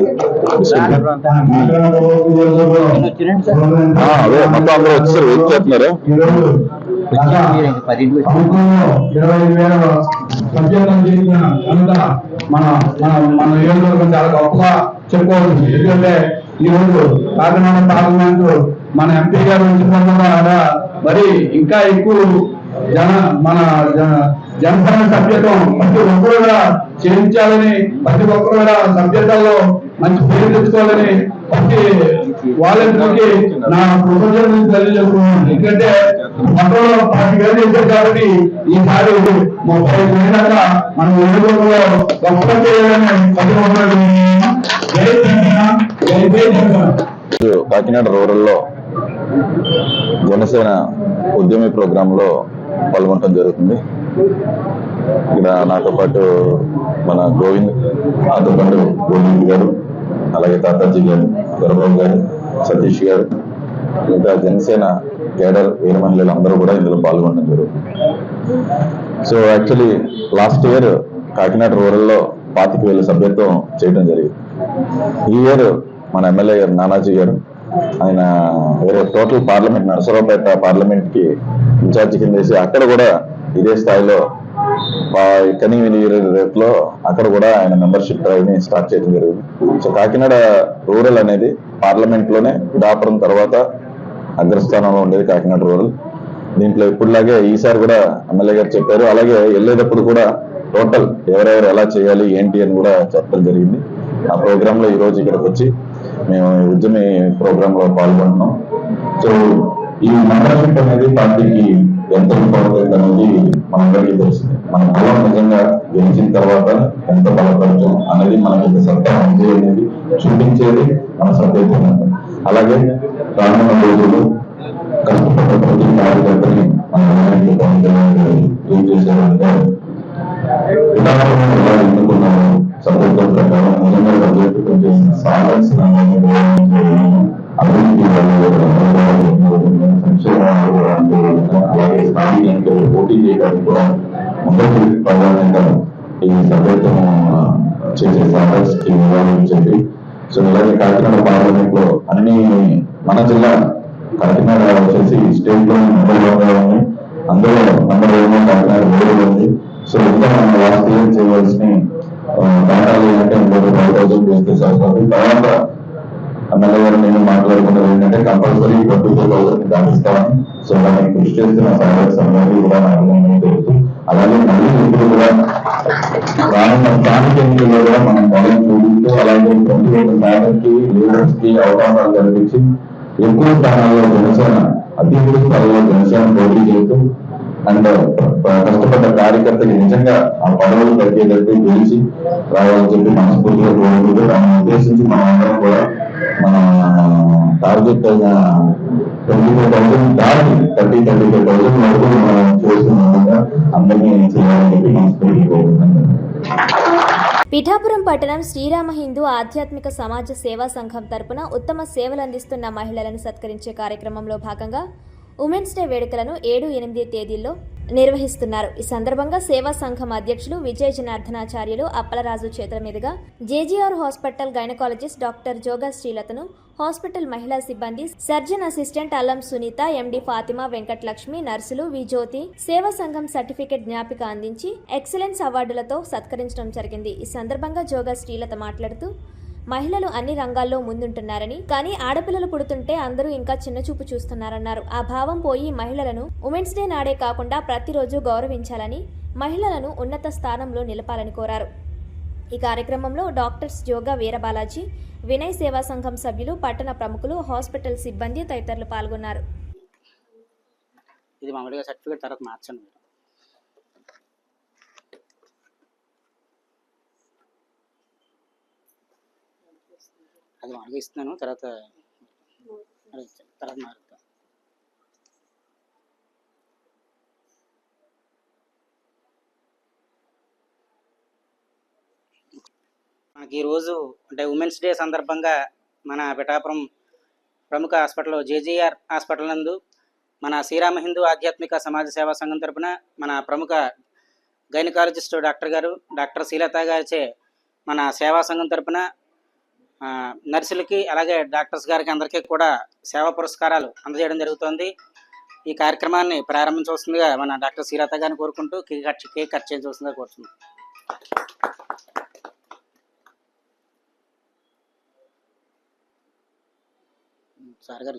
అదే మొత్తం అందరూ వచ్చేసారు, వెయిట్ చేస్తున్నారు. 25,000 సభ్యత్వం చేసిన అంతా మన నియోజకవర్గం చాలా గొప్పగా చెప్పుకోవచ్చు. ఎందుకంటే ఈ రోజు కాకినాడ పార్లమెంట్ మన ఎంపీ గారు మరి ఇంకా ఎక్కువ జనసేన సభ్యత్వం ప్రతి ఒక్కరు కూడా చేయించాలని, ప్రతి ఒక్కరు కూడా సభ్యతల్లో మంచి పేరు తెచ్చుకోవాలని ప్రతి వాళ్ళకి నా కృతజ్ఞతలు తెలియజేస్తున్నాను. ఎందుకంటే మొత్తంలో 10,000 చేశారు కాబట్టి ఈసారి 35,000 మన నియోజకవర్గంలో గొప్ప చేయాలని ప్రతి ఒక్కరు కాకినాడ రూరల్లో జనసేన ఉద్యమి ప్రోగ్రామ్ లో పాల్గొనడం జరుగుతుంది. ఇక్కడ నాతో పాటు మన గోవింద్ గారు, అలాగే తాతాజీ గారు, దొరబాబు గారు, సతీష్ గారు, ఇంకా జనసేన కేడర్ వీర మహిళలు అందరూ కూడా ఇందులో పాల్గొనడం జరుగుతుంది. So actually last year Kakinada రూరల్లో 25,000 సభ్యత్వం చేయడం జరిగింది. ఈ ఇయర్ మన ఎమ్మెల్యే గారు నానాజీ గారు, ఆయన వేరే టోటల్ పార్లమెంట్ నరసరావుపేట పార్లమెంట్ కి ఇన్ఛార్జ్ కింద వేసి అక్కడ కూడా ఇదే స్థాయిలో కనీవిని రేట్లో అక్కడ కూడా ఆయన మెంబర్షిప్ డ్రైవ్ ని స్టార్ట్ చేయడం జరిగింది. సో కాకినాడ రూరల్ అనేది పార్లమెంట్ లోనే పిఠాపురం తర్వాత అగ్రస్థానంలో ఉండేది కాకినాడ రూరల్. దీంట్లో ఇప్పుడులాగే ఈసారి కూడా ఎమ్మెల్యే గారు చెప్పారు. అలాగే వెళ్ళేటప్పుడు కూడా టోటల్ ఎవరెవరు ఎలా చేయాలి ఏంటి అని కూడా చెప్పడం జరిగింది. ఆ ప్రోగ్రామ్ లో ఈ రోజు ఇక్కడికి వచ్చి మేము ఉద్యమి ప్రోగ్రామ్ లో పాల్గొంటున్నాం. సో ఈ మెంబర్షిప్ అనేది పార్టీకి ఎంత ఇంపార్టెంట్ అనేది మనందరికీ తెలిసింది. మన బలం నిజంగా గెలిచిన తర్వాత ఎంత బలపడతాం అనేది మనకి సత్తా అనేది చూపించేది మన సభ్యత్వం. అలాగే రానున్న రోజుల్లో కష్టపడ్డ ప్రతి కార్యకర్తని ఏం చేశారంటే విధానం ఎలా ఎన్నుకున్నాము సభ్యత్వం ప్రకారం నిజంగా సభ్యత్వం చేసిన సాధించిన అభివృద్ధి అలాగే స్థానిక పోటీ చేయడానికి కూడా మొదటి ప్రాధాన్యత ఈ సభ్యత్వం చేసే సాధనకి ఇవ్వాలని చెప్పి. సో ఇలాగే కాకినాడ పార్లమెంట్ లో అన్ని మన జిల్లా కాకినాడ వచ్చేసి స్టేట్ లో నెంబర్ 1 ఉంది. అందులో నెంబర్ 1 కాకినాడ వేరే ఉంది. సో ఇంకా మనం లాస్ట్ ఇయర్ చేయవలసిన దాటాలి అంటే 5,000 చేస్తే సరిపోతుంది. తర్వాత ఎమ్మెల్యే గారు నేను మాట్లాడుకున్నది ఏంటంటే కంపల్సరీ 24,000 దాటిస్తామని. సో దానికి కృషి చేస్తున్న సహాయకులు కూడా నాకు తెలుసు. అలాగే మళ్ళీ ఇప్పుడు కూడా రానున్న స్థానిక ఎన్నికల్లో కూడా మనం బలం చూపిస్తూ అలాగే 21,000 లీడర్స్ కి అవకాశాలు కల్పించి ఎక్కువ స్థానాల్లో జనసేన అత్యధిక స్థాయిలో జనసేన పోటీ చేస్తూ అండ్ కష్టపడ్డ కార్యకర్తకి నిజంగా ఆ పదవులు తగ్గేటట్టు గెలిచి రావాలని చెప్పి మనస్ఫూర్తిగా కోరుకుంటూ దాన్ని ఉద్దేశించి మనందరం కూడా మన టార్గెట్ అయిన 25,000 దాటి 35,000 వరకు మనం చేస్తున్న విధంగా అందరినీ చేయాలని చెప్పి మనస్ఫూర్తిగా కోరుకుంటున్నాను. పిఠాపురం పట్టణం శ్రీరామ హిందూ ఆధ్యాత్మిక సమాజ సేవా సంఘం తరపున ఉత్తమ సేవలందిస్తున్న మహిళలను సత్కరించే కార్యక్రమంలో భాగంగా ఉమెన్స్ డే వేడుకలను 7-8 తేదీల్లో నిర్వహిస్తున్నారు. ఈ సందర్భంగా సేవా సంఘం అధ్యక్షులు విజయ జనార్దనాచార్యులు అప్పలరాజు చేతుల మీదుగా జేజీఆర్ హాస్పిటల్ గైనకాలజిస్ట్ డాక్టర్ జోగా శ్రీలతను, హాస్పిటల్ మహిళా సిబ్బంది, సర్జన్ అసిస్టెంట్ అల్లం సునీత, ఎండి ఫాతిమా, వెంకటలక్ష్మి, నర్సులు, విజ్యోతి సేవా సంఘం సర్టిఫికెట్ జ్ఞాపిక అందించి ఎక్సలెన్స్ అవార్డులతో సత్కరించడం జరిగింది. ఈ సందర్భంగా జోగా శ్రీలత మాట్లాడుతూ మహిళలు అన్ని రంగాల్లో ముందుంటున్నారని, కానీ ఆడపిల్లలు పుడుతుంటే అందరూ ఇంకా చిన్నచూపు చూస్తున్నారన్నారు. ఆ భావం పోయి మహిళలను ఉమెన్స్ డే నాడే కాకుండా ప్రతిరోజు గౌరవించాలని, మహిళలను ఉన్నత స్థానంలో నిలపాలని కోరారు. ఈ కార్యక్రమంలో డాక్టర్స్ జోగా వీరబాలాజీ, వినయ్ సేవా సంఘం సభ్యులు, పట్టణ ప్రముఖులు, హాస్పిటల్ సిబ్బంది తదితరులు పాల్గొన్నారు. ఇది మామూలుగా సర్టిఫికేట్ తర్వాత మార్చండి. అది మామూలుగా ఇస్తున్నాను, తర్వాత మారుతా. మనకి ఈరోజు అంటే ఉమెన్స్ డే సందర్భంగా మన పిఠాపురం ప్రముఖ హాస్పిటల్ జేజీఆర్ హాస్పిటల్ నందు మన శ్రీరామ హిందూ ఆధ్యాత్మిక సమాజ సేవా సంఘం తరపున మన ప్రముఖ గైనకాలజిస్ట్ డాక్టర్ గారు డాక్టర్ శ్రీలత గారిచే మన సేవా సంఘం తరపున నర్సులకి అలాగే డాక్టర్స్ గారికి అందరికీ కూడా సేవా పురస్కారాలు అందజేయడం జరుగుతుంది. ఈ కార్యక్రమాన్ని ప్రారంభించవలసిందిగా మన డాక్టర్ శ్రీలత గారిని కోరుకుంటూ కేక్ కట్ చేయవలసిందిగా కోరుతున్నాం. సార్ గారు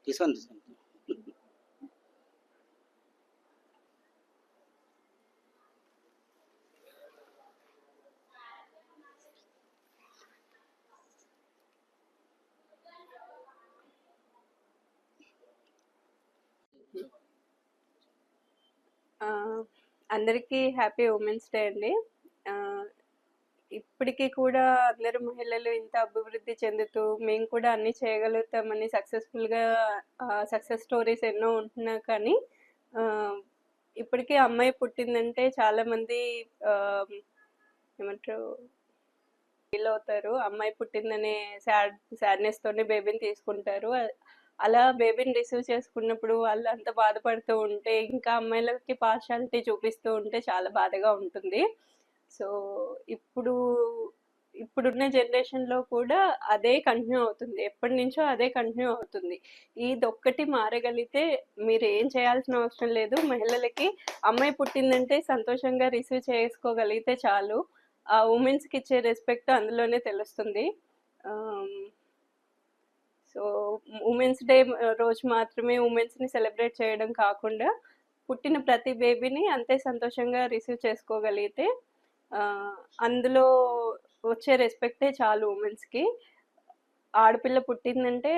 తీసుకోండి. అందరికీ హ్యాపీ ఉమెన్స్ డే అండి. ఇప్పటికీ కూడా అందరు మహిళలు ఇంత అభివృద్ధి చెందుతూ మేము కూడా అన్నీ చేయగలుగుతామని సక్సెస్ఫుల్గా సక్సెస్ స్టోరీస్ ఎన్నో ఉంటున్నా కానీ ఇప్పటికీ అమ్మాయి పుట్టిందంటే చాలామంది ఏమంటారు ఫీల్ అవుతారు. అమ్మాయి పుట్టిందనే సాడ్నెస్తోనే బేబీని తీసుకుంటారు. అలా బేబీని రిసీవ్ చేసుకున్నప్పుడు వాళ్ళు అంత బాధపడుతూ ఉంటే, ఇంకా అమ్మాయిలకి పార్షాలిటీ చూపిస్తూ ఉంటే చాలా బాధగా ఉంటుంది. సో ఇప్పుడున్న జనరేషన్లో కూడా అదే కంటిన్యూ అవుతుంది, ఎప్పటి నుంచో అదే కంటిన్యూ అవుతుంది. ఇదొక్కటి మారగలిగితే మీరు ఏం చేయాల్సిన అవసరం లేదు. మహిళలకి అమ్మాయి పుట్టిందంటే సంతోషంగా రిసీవ్ చేసుకోగలిగితే చాలు. ఆ ఉమెన్స్కి ఇచ్చే రెస్పెక్ట్ అందులోనే తెలుస్తుంది. సో ఉమెన్స్ డే రోజు మాత్రమే ఉమెన్స్ని సెలబ్రేట్ చేయడం కాకుండా పుట్టిన ప్రతి బేబీని అంతే సంతోషంగా రిసీవ్ చేసుకోగలిగితే అందులో వచ్చే రెస్పెక్టే చాలు ఉమెన్స్కి. ఆడపిల్ల పుట్టిందంటే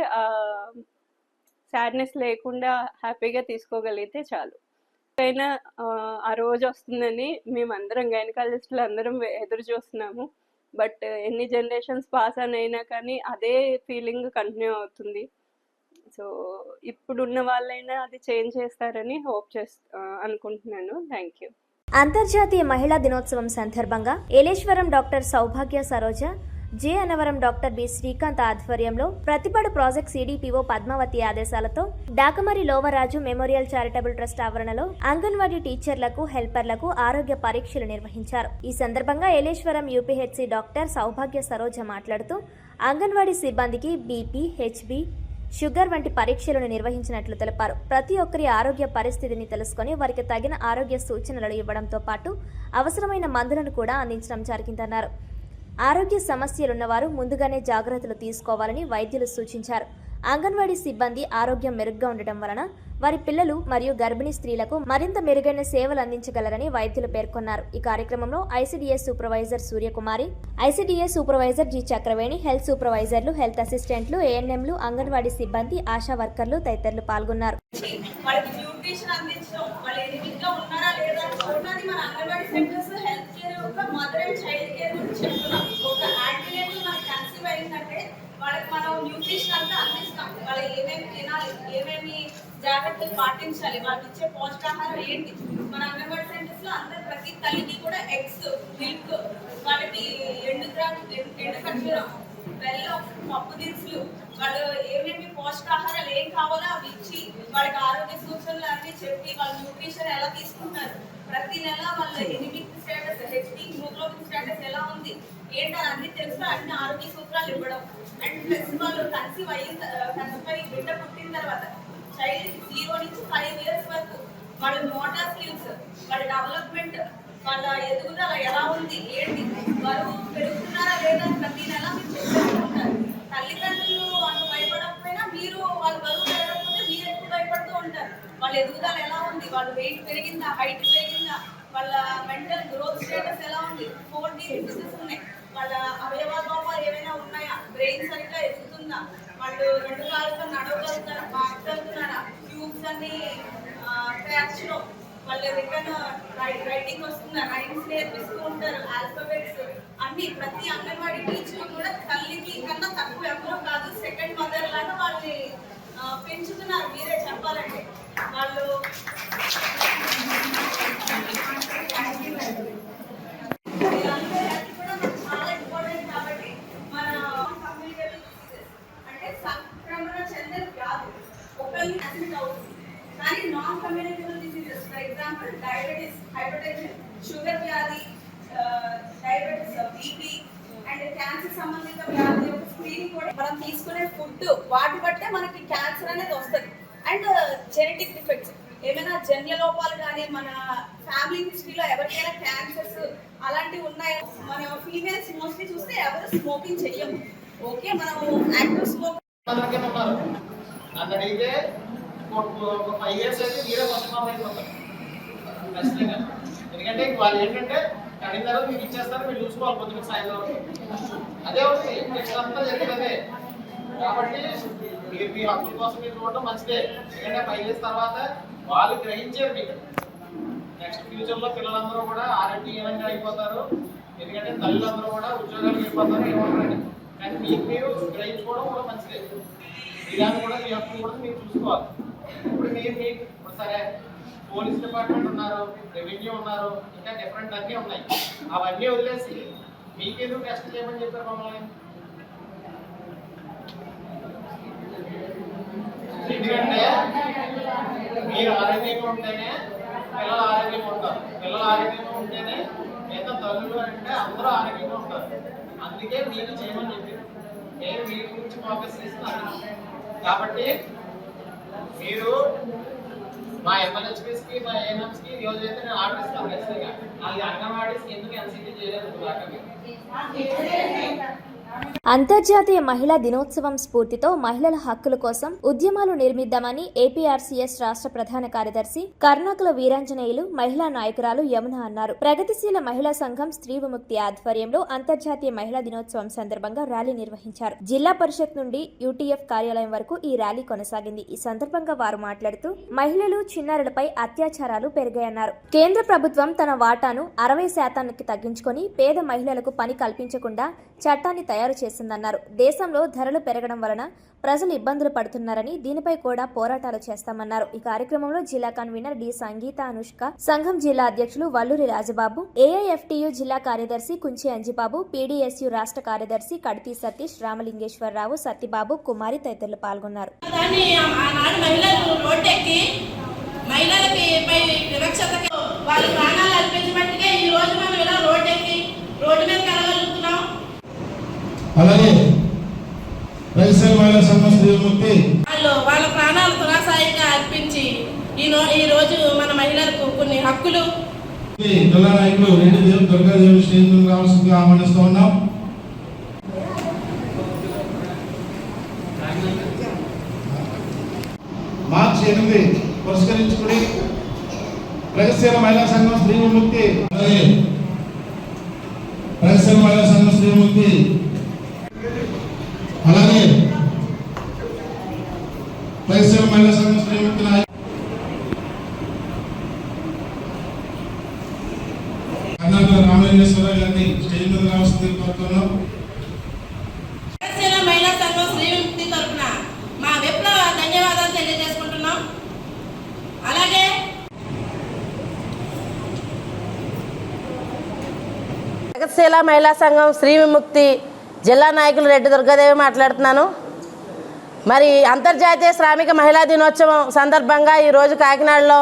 సాడ్నెస్ లేకుండా హ్యాపీగా తీసుకోగలిగితే చాలు. అయినా ఆ రోజు వస్తుందని మేమందరం గైనకాలజిస్టులు అందరం ఎదురు చూస్తున్నాము. బట్ ఎన్ని జనరేషన్స్ పాస్ అయినా కానీ అదే ఫీలింగ్ కంటిన్యూ అవుతుంది. సో ఇప్పుడున్న వాళ్ళైనా అది చేంజ్ చేస్తారని అనుకుంటున్నాను. Thank you. అంతర్జాతీయ మహిళా దినోత్సవం సందర్భంగా ఏలేశ్వరం డాక్టర్ సౌభాగ్య సరోజ, జే అన్నవరం డాక్టర్ బి శ్రీకాంత్ ఆధ్వర్యంలో ప్రతిపాడు ప్రాజెక్ట్ సిడిపిఓ పద్మావతి ఆదేశాలతో డాకమరి లోవరాజు మెమోరియల్ చారిటబుల్ ట్రస్ట్ ఆవరణలో అంగన్వాడీ టీచర్లకు, హెల్పర్లకు ఆరోగ్య పరీక్షలు నిర్వహించారు. ఈ సందర్భంగా ఏలేశ్వరం యూపీహెచ్సి డాక్టర్ సౌభాగ్య సరోజ మాట్లాడుతూ అంగన్వాడీ సిబ్బందికి బీపీ, హెచ్బీ, షుగర్ వంటి పరీక్షలను నిర్వహించినట్లు తెలిపారు. ప్రతి ఒక్కరి ఆరోగ్య పరిస్థితిని తెలుసుకుని వారికి తగిన ఆరోగ్య సూచనలు ఇవ్వడంతో పాటు అవసరమైన మందులను కూడా అందించడం జరిగిందన్నారు. ఆరోగ్య సమస్యలున్నవారు ముందుగానే జాగ్రత్తలు తీసుకోవాలని వైద్యులు సూచించారు. అంగన్వాడీ సిబ్బంది ఆరోగ్యం మెరుగ్గా ఉండటం వలన వారి పిల్లలు మరియు గర్భిణీ స్త్రీలకు మరింత మెరుగైన సేవలు అందించగలరని వైద్యులు పేర్కొన్నారు. ఈ కార్యక్రమంలో ICDS supervisor Suryakumari, ICDS supervisor G Chakraveni, health సూపర్వైజర్లు, హెల్త్ అసిస్టెంట్లు, ఏఎన్ఎంలు, అంగన్వాడీ సిబ్బంది, ఆశా వర్కర్లు తదితరులు పాల్గొన్నారు. వాళ్ళకి మనం న్యూట్రిషన్ అంతా అందిస్తాం. వాళ్ళు ఏమేమి తినాలి, ఏమేమి జాగ్రత్తలు పాటించాలి, వాళ్ళకి ఇచ్చే పౌష్టికాహారం ఏంటి. మన అంగన్వాడీ సెంటర్స్ లో అందరు ప్రతి తల్లికి కూడా ఎగ్స్, మిల్క్, వాళ్ళకి ఎండు ఖర్జూరం, బెల్లం, పప్పు దినుసులు, వాళ్ళు ఏమేమి పౌష్టికాహారాలు ఏం కావాలో అవి ఇచ్చి వాళ్ళకి ఆరోగ్య సూచనలు అన్ని చెప్పి వాళ్ళ న్యూట్రిషన్ ఎలా తీసుకుంటారు, ప్రతి నెల వాళ్ళ anaemic status, HB, haemoglobin status ఎలా ఉంది ఏంటని అన్ని తెలుసు అన్ని ఆరోగ్య సూత్రాలు ఇవ్వడం. అండ్ ప్లస్ వాళ్ళు కన్సీవ్ బిడ్డ పుట్టిన తర్వాత చైల్డ్ 0 నుంచి 5 years వరకు వాళ్ళ మోటార్ స్కిల్స్, వాళ్ళ డెవలప్మెంట్, వాళ్ళ ఎదుగుదల ఎలా ఉంది ఏంటి, బరువు పెరుగుతున్నారా లేదా ప్రతి నెల మీరు చెప్తూ ఉంటారు. తల్లిదండ్రులు వాళ్ళు భయపడకపోయినా మీరు వాళ్ళ బరువు పెరగకపోతే మీరు ఎక్కువ భయపడుతూ ఉంటారు. వాళ్ళ ఎదుగుదల ఎలా ఉంది, వాళ్ళ వెయిట్ పెరిగిందా, హైట్ పెరిగిందా, వాళ్ళ మెంటల్ గ్రోత్ స్టేటస్ ఎలా ఉంది, 4 డిసీజెస్ ఉన్నాయి, వాళ్ళ అవయవ లోపాలు ఏమైనా ఉన్నాయా, బ్రెయిన్ సరిగ్గా ఎదుగుతుందా, వాళ్ళు 2 కాళ్ళతో నడవగలుగుతారా, మాట్లాడుతున్నారా, ట్యూబ్స్ అన్ని ట్రాక్స్ లో వాళ్ళు రిటర్న్ రైటింగ్ వస్తుందా, రైమ్స్ నేర్పిస్తూ ఉంటారు, ఆల్ఫాబెట్స్ అన్ని. ప్రతి అంగన్వాడీ టీచర్ కూడా తల్లికి కన్నా తక్కువ ఎవరో కాదు, సెకండ్ మదర్ లాగా వాళ్ళని పెంచుతున్నారు. మీరే చెప్పాలంటే వాళ్ళు చాలా ఇంపార్టెంట్. కాబట్టి మన కమ్యూనికేబుల్ డిసీజెస్ అంటే సంక్రమణ చెందిన వ్యాధులు ఒకరిని అడ్మిట్ అవుతుంది. కానీ non communicable diseases for example diabetes, hypertension, sugar వ్యాధి, డయాబెటీస్, బీపీ అండ్ క్యాన్సర్ సంబంధిత వ్యాధి యొక్క స్క్రీనింగ్ కూడా మనం తీసుకునే ఫుడ్ వాటి బట్టే మనకి క్యాన్సర్ అనేది వస్తుంది. అండ్ జెనెటిక్ డిఫెక్ట్స్ ఏమైనా జన్య లోపాలు కానీ మన ఫ్యామిలీ హిస్టరీలో ఎవరికైనా క్యాన్సర్స్ అలాంటివి ఉన్నాయో. మన ఫీమేల్స్ మోస్ట్లీ చూస్తే ఎవరు స్మోకింగ్ చెయ్యము. ఓకే, మనం యాక్టివ్ స్మోక్ అక్కడైతే ఒక 5 years అయితే మీరే వస్తున్నాం అయిపోతారు ఖచ్చితంగా. ఎందుకంటే వాళ్ళు ఏంటంటే అడిగిన తర్వాత మీకు ఇచ్చేస్తారు, మీరు చూసుకోవాలి పొద్దున సాయంత్రం. అదే ఉంది నెక్స్ట్ అంతా జరిగేదే. కాబట్టి మీరు మీ హక్కుల కోసం మీరు చూడటం మంచిదే. ఎందుకంటే 5 years తర్వాత వాళ్ళు గ్రహించారు మీకు నెక్స్ట్ ఫ్యూచర్లో పిల్లలందరూ కూడా ఆరోగ్యవంతంగా అయిపోతారు. ఎందుకంటే తల్లిదండ్రులు కూడా ఉద్యోగాలు వెళ్ళిపోతారు, ఏమంటారండి. కానీ మీరు గ్రహించుకోవడం కూడా మంచిదే. ఇలాంటి కూడా మీ హక్కులు కూడా మీరు చూసుకోవాలి. ఇప్పుడు మీకు సరే పోలీస్ డిపార్ట్మెంట్ ఉన్నారు, రెవెన్యూ ఉన్నారు, ఇంకా డిఫరెంట్ అన్నీ ఉన్నాయి. అవన్నీ వదిలేసి మీకేందుకు టెస్ట్ చేయమని చెప్పారు మమ్మల్ని? ఎందుకంటే మీరు ఆరోగ్యంగా ఉంటేనే పిల్లలు ఆరోగ్యంగా ఉంటారు. పిల్లలు ఆరోగ్యంగా ఉంటేనే మిగతా తల్లులు అంటే అందరూ ఆరోగ్యంగా ఉంటారు. అందుకే మీకు చేయమని చెప్పారు. నేను మీ గురించి ఫోకస్ చేస్తున్నాను. కాబట్టి మీరు మా ఎంఎల్హెచ్పీస్కి, మా ఏఎన్ఎంస్కి ఈరోజు అయితే నేను ఆర్డర్ ఇస్తాను ఖచ్చితంగా. అది అంగన్వాడీస్కి ఎందుకు ఎన్సీటీ చేయలేదు దాకా అంతర్జాతీయ మహిళా దినోత్సవం స్ఫూర్తితో మహిళల హక్కుల కోసం ఉద్యమాలు నిర్మిద్దామని ఏపీఆర్సీఎస్ రాష్ట్ర ప్రధాన కార్యదర్శి కర్ణాకుల వీరాంజనేయులు మహిళా నాయకురాలు యమున అన్నారు. ప్రగతిశీల మహిళా సంఘం స్త్రీ విముక్తి ఆధ్వర్యంలో అంతర్జాతీయ మహిళా దినోత్సవం సందర్భంగా ర్యాలీ నిర్వహించారు. జిల్లా పరిషత్ నుండి యూటీఎఫ్ కార్యాలయం వరకు ఈ ర్యాలీ కొనసాగింది. ఈ సందర్భంగా వారు మాట్లాడుతూ మహిళలు, చిన్నారులపై అత్యాచారాలు పెరిగాయన్నారు. కేంద్ర ప్రభుత్వం తన వాటాను 60% తగ్గించుకొని పేద మహిళలకు పని కల్పించకుండా చట్టాన్ని తయారు చేసిందన్నారు. దేశంలో ధరలు పెరగడం వలన ప్రజలు ఇబ్బందులు పడుతున్నారని, దీనిపై కూడా పోరాటాలు చేస్తామన్నారు. ఈ కార్యక్రమంలో జిల్లా కన్వీనర్ డి సంగీత అనుష్క, సంఘం జిల్లా అధ్యక్షులు వల్లూరి రాజబాబు, ఏఐఎఫ్టియు జిల్లా కార్యదర్శి కుంచి అంజిబాబు, పీడీఎస్యు రాష్ట్ర కార్యదర్శి కడితి సతీష్, రామలింగేశ్వరరావు, సత్యబాబు, కుమారి తదితరులు పాల్గొన్నారు. అలాగే ప్రగతిశీల మహిళా సంఘం స్త్రీ విముక్తి వాళ్ళ ప్రాణాలు తులాసాయంగా అర్పించి ఈ రోజు మన మహిళలకు కొన్ని హక్కులు జిల్లా నాయకులు రెడ్డి దుర్గాదేవి స్టేజ్ రావాల్సిందిగా ఆహ్వానిస్తూ ఉన్నాం. మార్చి 8 పురస్కరించుకుని ప్రగతిశీల మహిళా సంఘం స్త్రీ విముక్తి ప్రగతిశీల మహిళా సంఘం స్త్రీ విముక్తి అలాగే ప్రగతిశీల మహిళా సంఘం స్త్రీ విముక్తి కర్ణాటక రామలింగేశ్వరరావు గారిని స్టేజ్ మీద రావాల్సింది కోరుతున్నాం. ప్రగతిశీల మహిళా సంఘం స్త్రీ విముక్తి తరఫున మా విప్లవ ధన్యవాదాలు తెలియజేసుకుంటున్నాం. అలాగే ప్రగతిశీల మహిళా సంఘం స్త్రీ విముక్తి జిల్లా నాయకులు రెడ్డి దుర్గాదేవి మాట్లాడుతున్నాను. మరి అంతర్జాతీయ శ్రామిక మహిళా దినోత్సవం సందర్భంగా ఈరోజు కాకినాడలో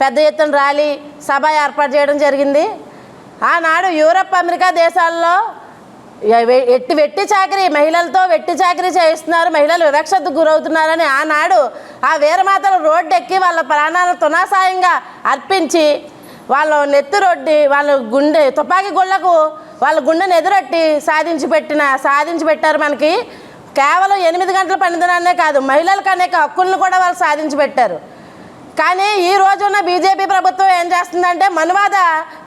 పెద్ద ఎత్తున ర్యాలీ సభ ఏర్పాటు చేయడం జరిగింది. ఆనాడు యూరప్, అమెరికా దేశాల్లో వెట్టి చాకరీ, మహిళలతో వెట్టి చాకరీ చేయిస్తున్నారు, మహిళలు వివక్షతకు గురవుతున్నారని ఆనాడు ఆ వీరమాతలు రోడ్డెక్కి వాళ్ళ ప్రాణాలను తునాసాయంగా అర్పించి వాళ్ళ నెత్తురొడ్డి వాళ్ళ గుండె తుపాకీ గుళ్లకు వాళ్ళ గుండెను ఎదురొట్టి సాధించి పెట్టారు. మనకి కేవలం 8 గంటల పనిదినాన్నే కాదు, మహిళలకు అనేక హక్కులను కూడా వాళ్ళు సాధించి పెట్టారు. కానీ ఈ రోజున్న బీజేపీ ప్రభుత్వం ఏం చేస్తుందంటే మనువాద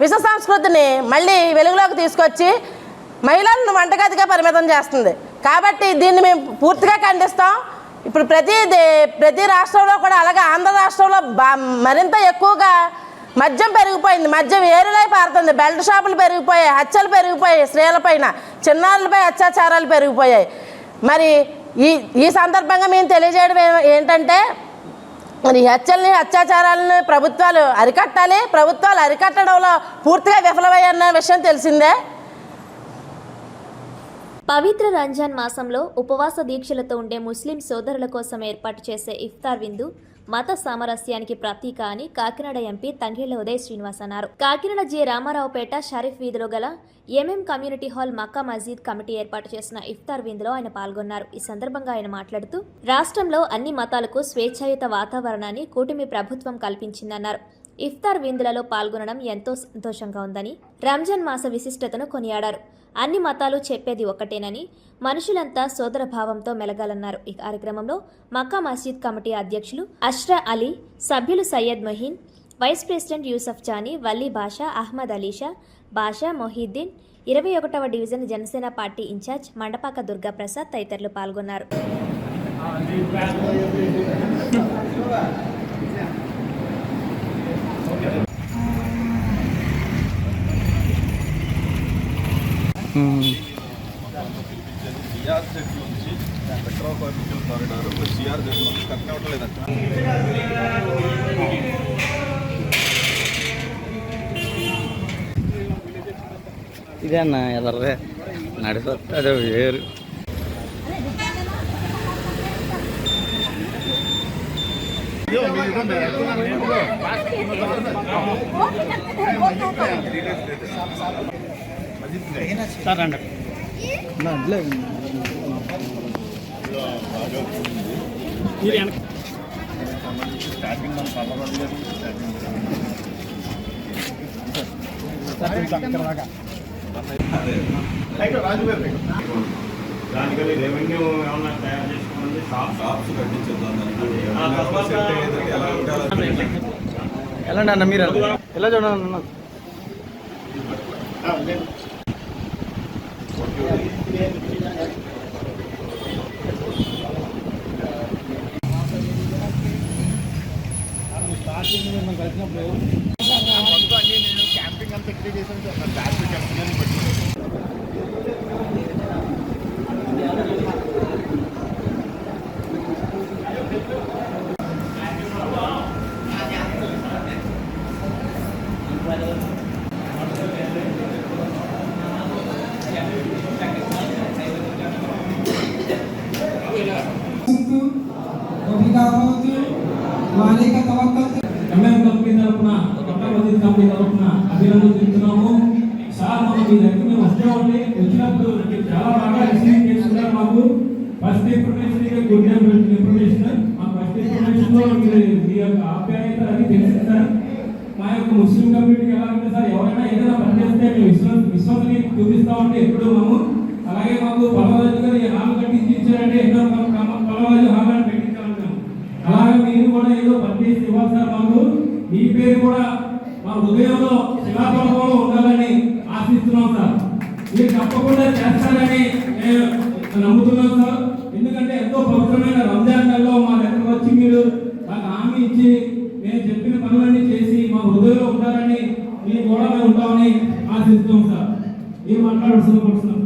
విష సంస్కృతిని మళ్ళీ వెలుగులోకి తీసుకొచ్చి మహిళలను వంటగదిగా పరిమితం చేస్తుంది. కాబట్టి దీన్ని మేము పూర్తిగా ఖండిస్తాం. ఇప్పుడు ప్రతి రాష్ట్రంలో కూడా, అలాగే ఆంధ్ర రాష్ట్రంలో మరింత ఎక్కువగా మద్యం పెరిగిపోయింది, మద్యం ఏరులై పారుతుంది, బెల్ట్ షాపులు పెరిగిపోయాయి, హత్యలు పెరిగిపోయాయి, స్త్రీలపైన చిన్నారులపై అత్యాచారాలు పెరిగిపోయాయి. మరి ఈ సందర్భంగా మేము తెలియజేయడం ఏంటంటే మరి హత్యల్ని, అత్యాచారాలను ప్రభుత్వాలు అరికట్టాలి. ప్రభుత్వాలు అరికట్టడంలో పూర్తిగా విఫలమయ్యన్న విషయం తెలిసిందే. పవిత్ర రంజాన్ మాసంలో ఉపవాస దీక్షలతో ఉండే ముస్లిం సోదరుల కోసం ఏర్పాటు చేసే ఇఫ్తార్ విందు మత సామరస్యానికి ప్రతీక అని కాకినాడ ఎంపీ తంగేళ్ల ఉదయ్ శ్రీనివాస్ అన్నారు. కాకినాడ జి రామారావుపేట షరీఫ్ వీధిలో గల ఎంఎం కమ్యూనిటీ హాల్ మక్కా మస్జిద్ కమిటీ ఏర్పాటు చేసిన ఇఫ్తార్ విందులో ఆయన పాల్గొన్నారు. ఈ సందర్భంగా ఆయన మాట్లాడుతూ రాష్ట్రంలో అన్ని మతాలకు స్వేచ్ఛాయుత వాతావరణాన్ని కూటమి ప్రభుత్వం కల్పించిందన్నారు. ఇఫ్తార్ విందులలో పాల్గొనడం ఎంతో సంతోషంగా ఉందని, రంజాన్ మాస విశిష్టతను కొనియాడారు. అన్ని మతాలు చెప్పేది ఒక్కటేనని, మనుషులంతా సోదర భావంతో మెలగాలన్నారు. ఈ కార్యక్రమంలో మక్కా మస్జిద్ కమిటీ అధ్యక్షులు అష్రా అలీ, సభ్యులు సయ్యద్ మొహీన్, వైస్ ప్రెసిడెంట్ యూసఫ్ జానీ, వల్లీ బాషా, అహ్మద్ అలీషా, బాషా, మొహీద్దీన్, 21వ division Janasena party incharge Mandapaka Durgaprasad తదితరులు పాల్గొన్నారు. ఇదే అన్న ఎదర్రే నడిపోతే అదే వేరు. సార్ రండి. రాజు దానికని రెవెన్యూ ఏమన్నా తయారు చేసుకోండి, షాప్స్ కట్టించేద్దాం. ఎలా అన్న మీరు ఎలా చూడండి. క్యాంపింగ్ అంతా ఎక్కడ చేశాను సార్, బ్యాటరీ క్యాంపింగ్ పెట్టి కంపెనీ తరఫున అభినందిస్తున్నాము సార్. మనం మీ దగ్గర మేము వస్తామండి, వచ్చినప్పుడు చాలా బాగా రిసీవ్ చేసుకున్నారు. మాకు ఫస్ట్ ఇన్ఫర్మేషన్ గుడ్ ఇన్ఫర్మేషన్, మా ఫస్ట్ ఇన్ఫర్మేషన్ లో మీ యొక్క ఆప్యాయత అది తెలిసింది సార్. మా యొక్క ముస్లిం కమ్యూనిటీకి ఎలా అంటే సార్, ఎవరైనా ఏదైనా పని చేస్తే మేము విశ్వాసాన్ని చూపిస్తామంటే ఎప్పుడు మేము. అలాగే మాకు పలవాజు గారు హాల్ కట్టించి ఇచ్చారంటే ఎన్నో పలవాజు హాల్ అని పెట్టించాము మేము. అలాగే మీరు కూడా ఏదో పని చేసి ఇవ్వాలి సార్. మాకు మీ పేరు కూడా మా హృదయంలో శిలాపలకంలో ఉండాలని ఆశిస్తున్నాం సార్. మీరు తప్పకుండా చేస్తారని నేను నమ్ముతున్నాం సార్. ఎందుకంటే ఎంతో పవిత్రమైన రంజాన్ నెలలో మా దగ్గర వచ్చి మీరు మాకు హామీ ఇచ్చి నేను చెప్పిన పనులన్నీ చేసి మా హృదయంలో ఉంటారని మీరు కూడా మేము ఉంటామని ఆశిస్తున్నాం సార్. మీరు మాట్లాడుతున్నాం.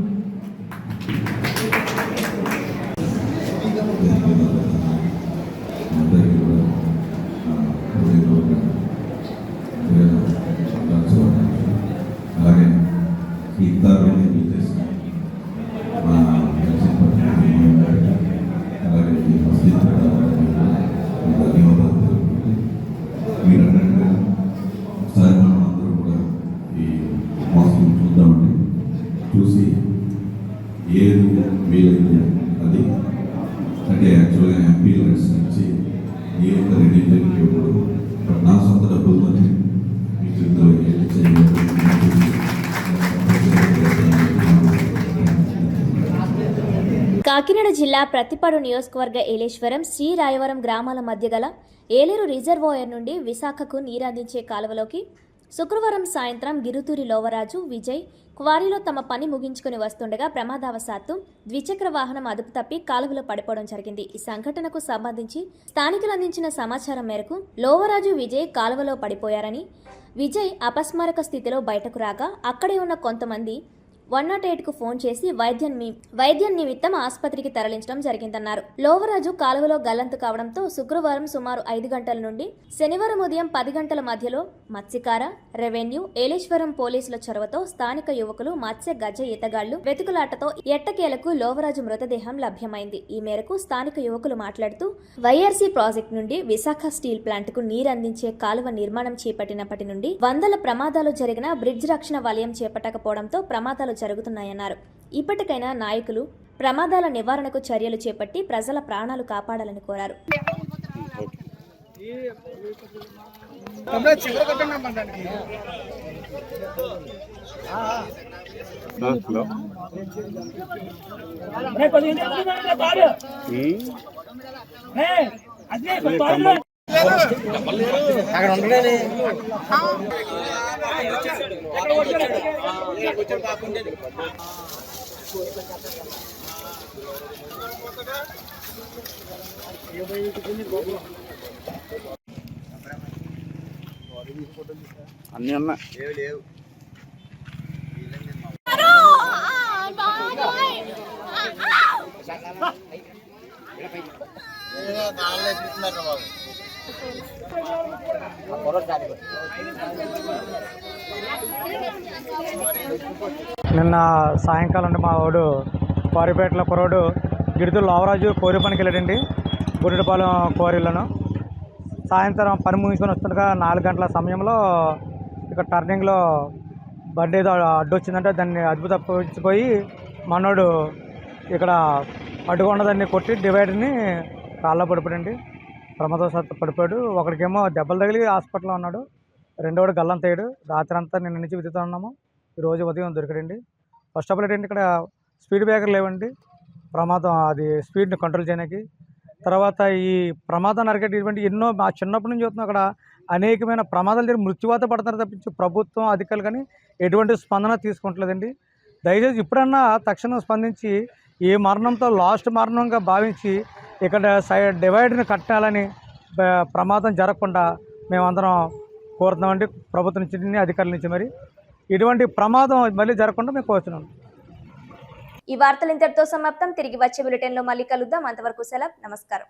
అలాగే ఇతరులు అలాగే మస్జిద్ ధన్యవాదాలు. మీరు అన్నట్టుగా ఒకసారి మనం అందరూ కూడా ఈ మాస్కులు చూద్దామండి. చూసి ఏది వీలైతే అది, అంటే యాక్చువల్గా ఎంపీ లెట్స్ నుంచి ఏ ఒక్క రిలీజియన్కి ఇవ్వడు, బట్ నా సొంత డబ్బులతో మీకు ఇందులో ఏది చేయాలి. కాకినాడ జిల్లా ప్రతిపాడు నియోజకవర్గ ఏలేశ్వరం, శ్రీరాయవరం గ్రామాల మధ్య గల ఏలేరు రిజర్వాయర్ నుండి విశాఖకు నీరందించే కాలువలోకి శుక్రవారం సాయంత్రం గిరుతూరి లోవరాజు, విజయ్ క్వారీలో తమ పని ముగించుకుని వస్తుండగా ప్రమాదవశాత్తు ద్విచక్ర వాహనం అదుపు తప్పి కాలువలో పడిపోవడం జరిగింది. ఈ సంఘటనకు సంబంధించి స్థానికులు అందించిన సమాచారం మేరకు లోవరాజు, విజయ్ కాలువలో పడిపోయారని, విజయ్ అపస్మారక స్థితిలో బయటకు రాగా అక్కడే ఉన్న కొంతమంది 108కు ఫోన్ చేసి వైద్యం నిమిత్తం ఆసుపత్రికి తరలించడం జరిగిందన్నారు. లోవరాజు కాలువలో గల్లంతు కావడంతో శుక్రవారం సుమారు 5 గంటల నుండి శనివారం ఉదయం 10 గంటల మధ్యలో మత్స్యకార, రెవెన్యూ, ఏలేశ్వరం పోలీసుల చొరవతో స్థానిక యువకులు, మత్స్య గజ ఈతగాళ్లు వెతుకులాటతో ఎట్టకేలకు లోవరాజు మృతదేహం లభ్యమైంది. ఈ మేరకు స్థానిక యువకులు మాట్లాడుతూ వైఆర్సీ ప్రాజెక్టు నుండి విశాఖ స్టీల్ ప్లాంట్కు నీరందించే కాలువ నిర్మాణం చేపట్టినప్పటి నుండి వందల ప్రమాదాలు జరిగిన బ్రిడ్జ్ రక్షణ వలయం చేపట్టకపోవడంతో ప్రమాదాలు జరుగుతున్నాయన్నారు. ఇప్పటికైనా నాయకులు ప్రమాదాల నివారణకు చర్యలు చేపట్టి ప్రజల ప్రాణాలు కాపాడాలని కోరారు. అక్కడ ఉండలేదు. అన్నీ ఉన్నా లేవు. నిన్న సాయంకాలం మా వాడు కోరిపేటలో కుర్రోడు గిడుతూ లోవరాజు కోరి పనికి వెళ్ళాడండి, బుడ్డిపాలెం కోరిలను. సాయంత్రం పని ముగించుకొని వస్తుండగా 4 గంటల సమయంలో ఇక్కడ టర్నింగ్లో బండి ఏదో అడ్డొచ్చిందంటే దాన్ని అదుపు తప్పించిపోయి మనోడు ఇక్కడ అడ్డుకున్నదాన్ని కొట్టి డివైడర్ని కాళ్ళలో పడిపోయాడండి. ప్రమాదవశాత్తు పడిపోయాడు. ఒకడికేమో దెబ్బలు తగిలి హాస్పిటల్లో ఉన్నాడు, రెండోడు గల్లంతయ్యాడు. రాత్రి అంతా నిన్న నుంచి వెతుకుతూ ఉన్నాము, ఈరోజు ఉదయం దొరికాడండి. ఫస్ట్ ఆఫ్ ఆల్ ఏంటంటే ఇక్కడ స్పీడ్ బ్రేకర్ లేవండి, ప్రమాదం అది స్పీడ్ని కంట్రోల్ చేయడానికి. తర్వాత ఈ ప్రమాదాన్ని అరికట్టేటువంటి ఎన్నో మా చిన్నప్పటి నుంచి చూస్తున్నాం అక్కడ అనేకమైన ప్రమాదాలు జరిగి మృత్యువాత పడుతున్నారు తప్పించి ప్రభుత్వం అధికారులు కానీ ఎటువంటి స్పందన తీసుకుంటలేదండి. దయచేసి ఇప్పుడన్నా తక్షణం స్పందించి ఈ మరణంతో లాస్ట్ మరణంగా భావించి ఇక్కడ డివైడ్ని కట్టాలని ప్రమాదం జరగకుండా మేమందరం కోరుతున్నామండి ప్రభుత్వం నుంచి అధికారుల నుంచి. మరి ఇటువంటి ప్రమాదం మళ్ళీ జరగకుండా మేము కోరుతున్నాం. ఈ వార్తలు ఇంతటితో సమాప్తం. తిరిగి వచ్చే బులెటిన్లో మళ్ళీ కలుద్దాం. అంతవరకు సెలవు. నమస్కారం.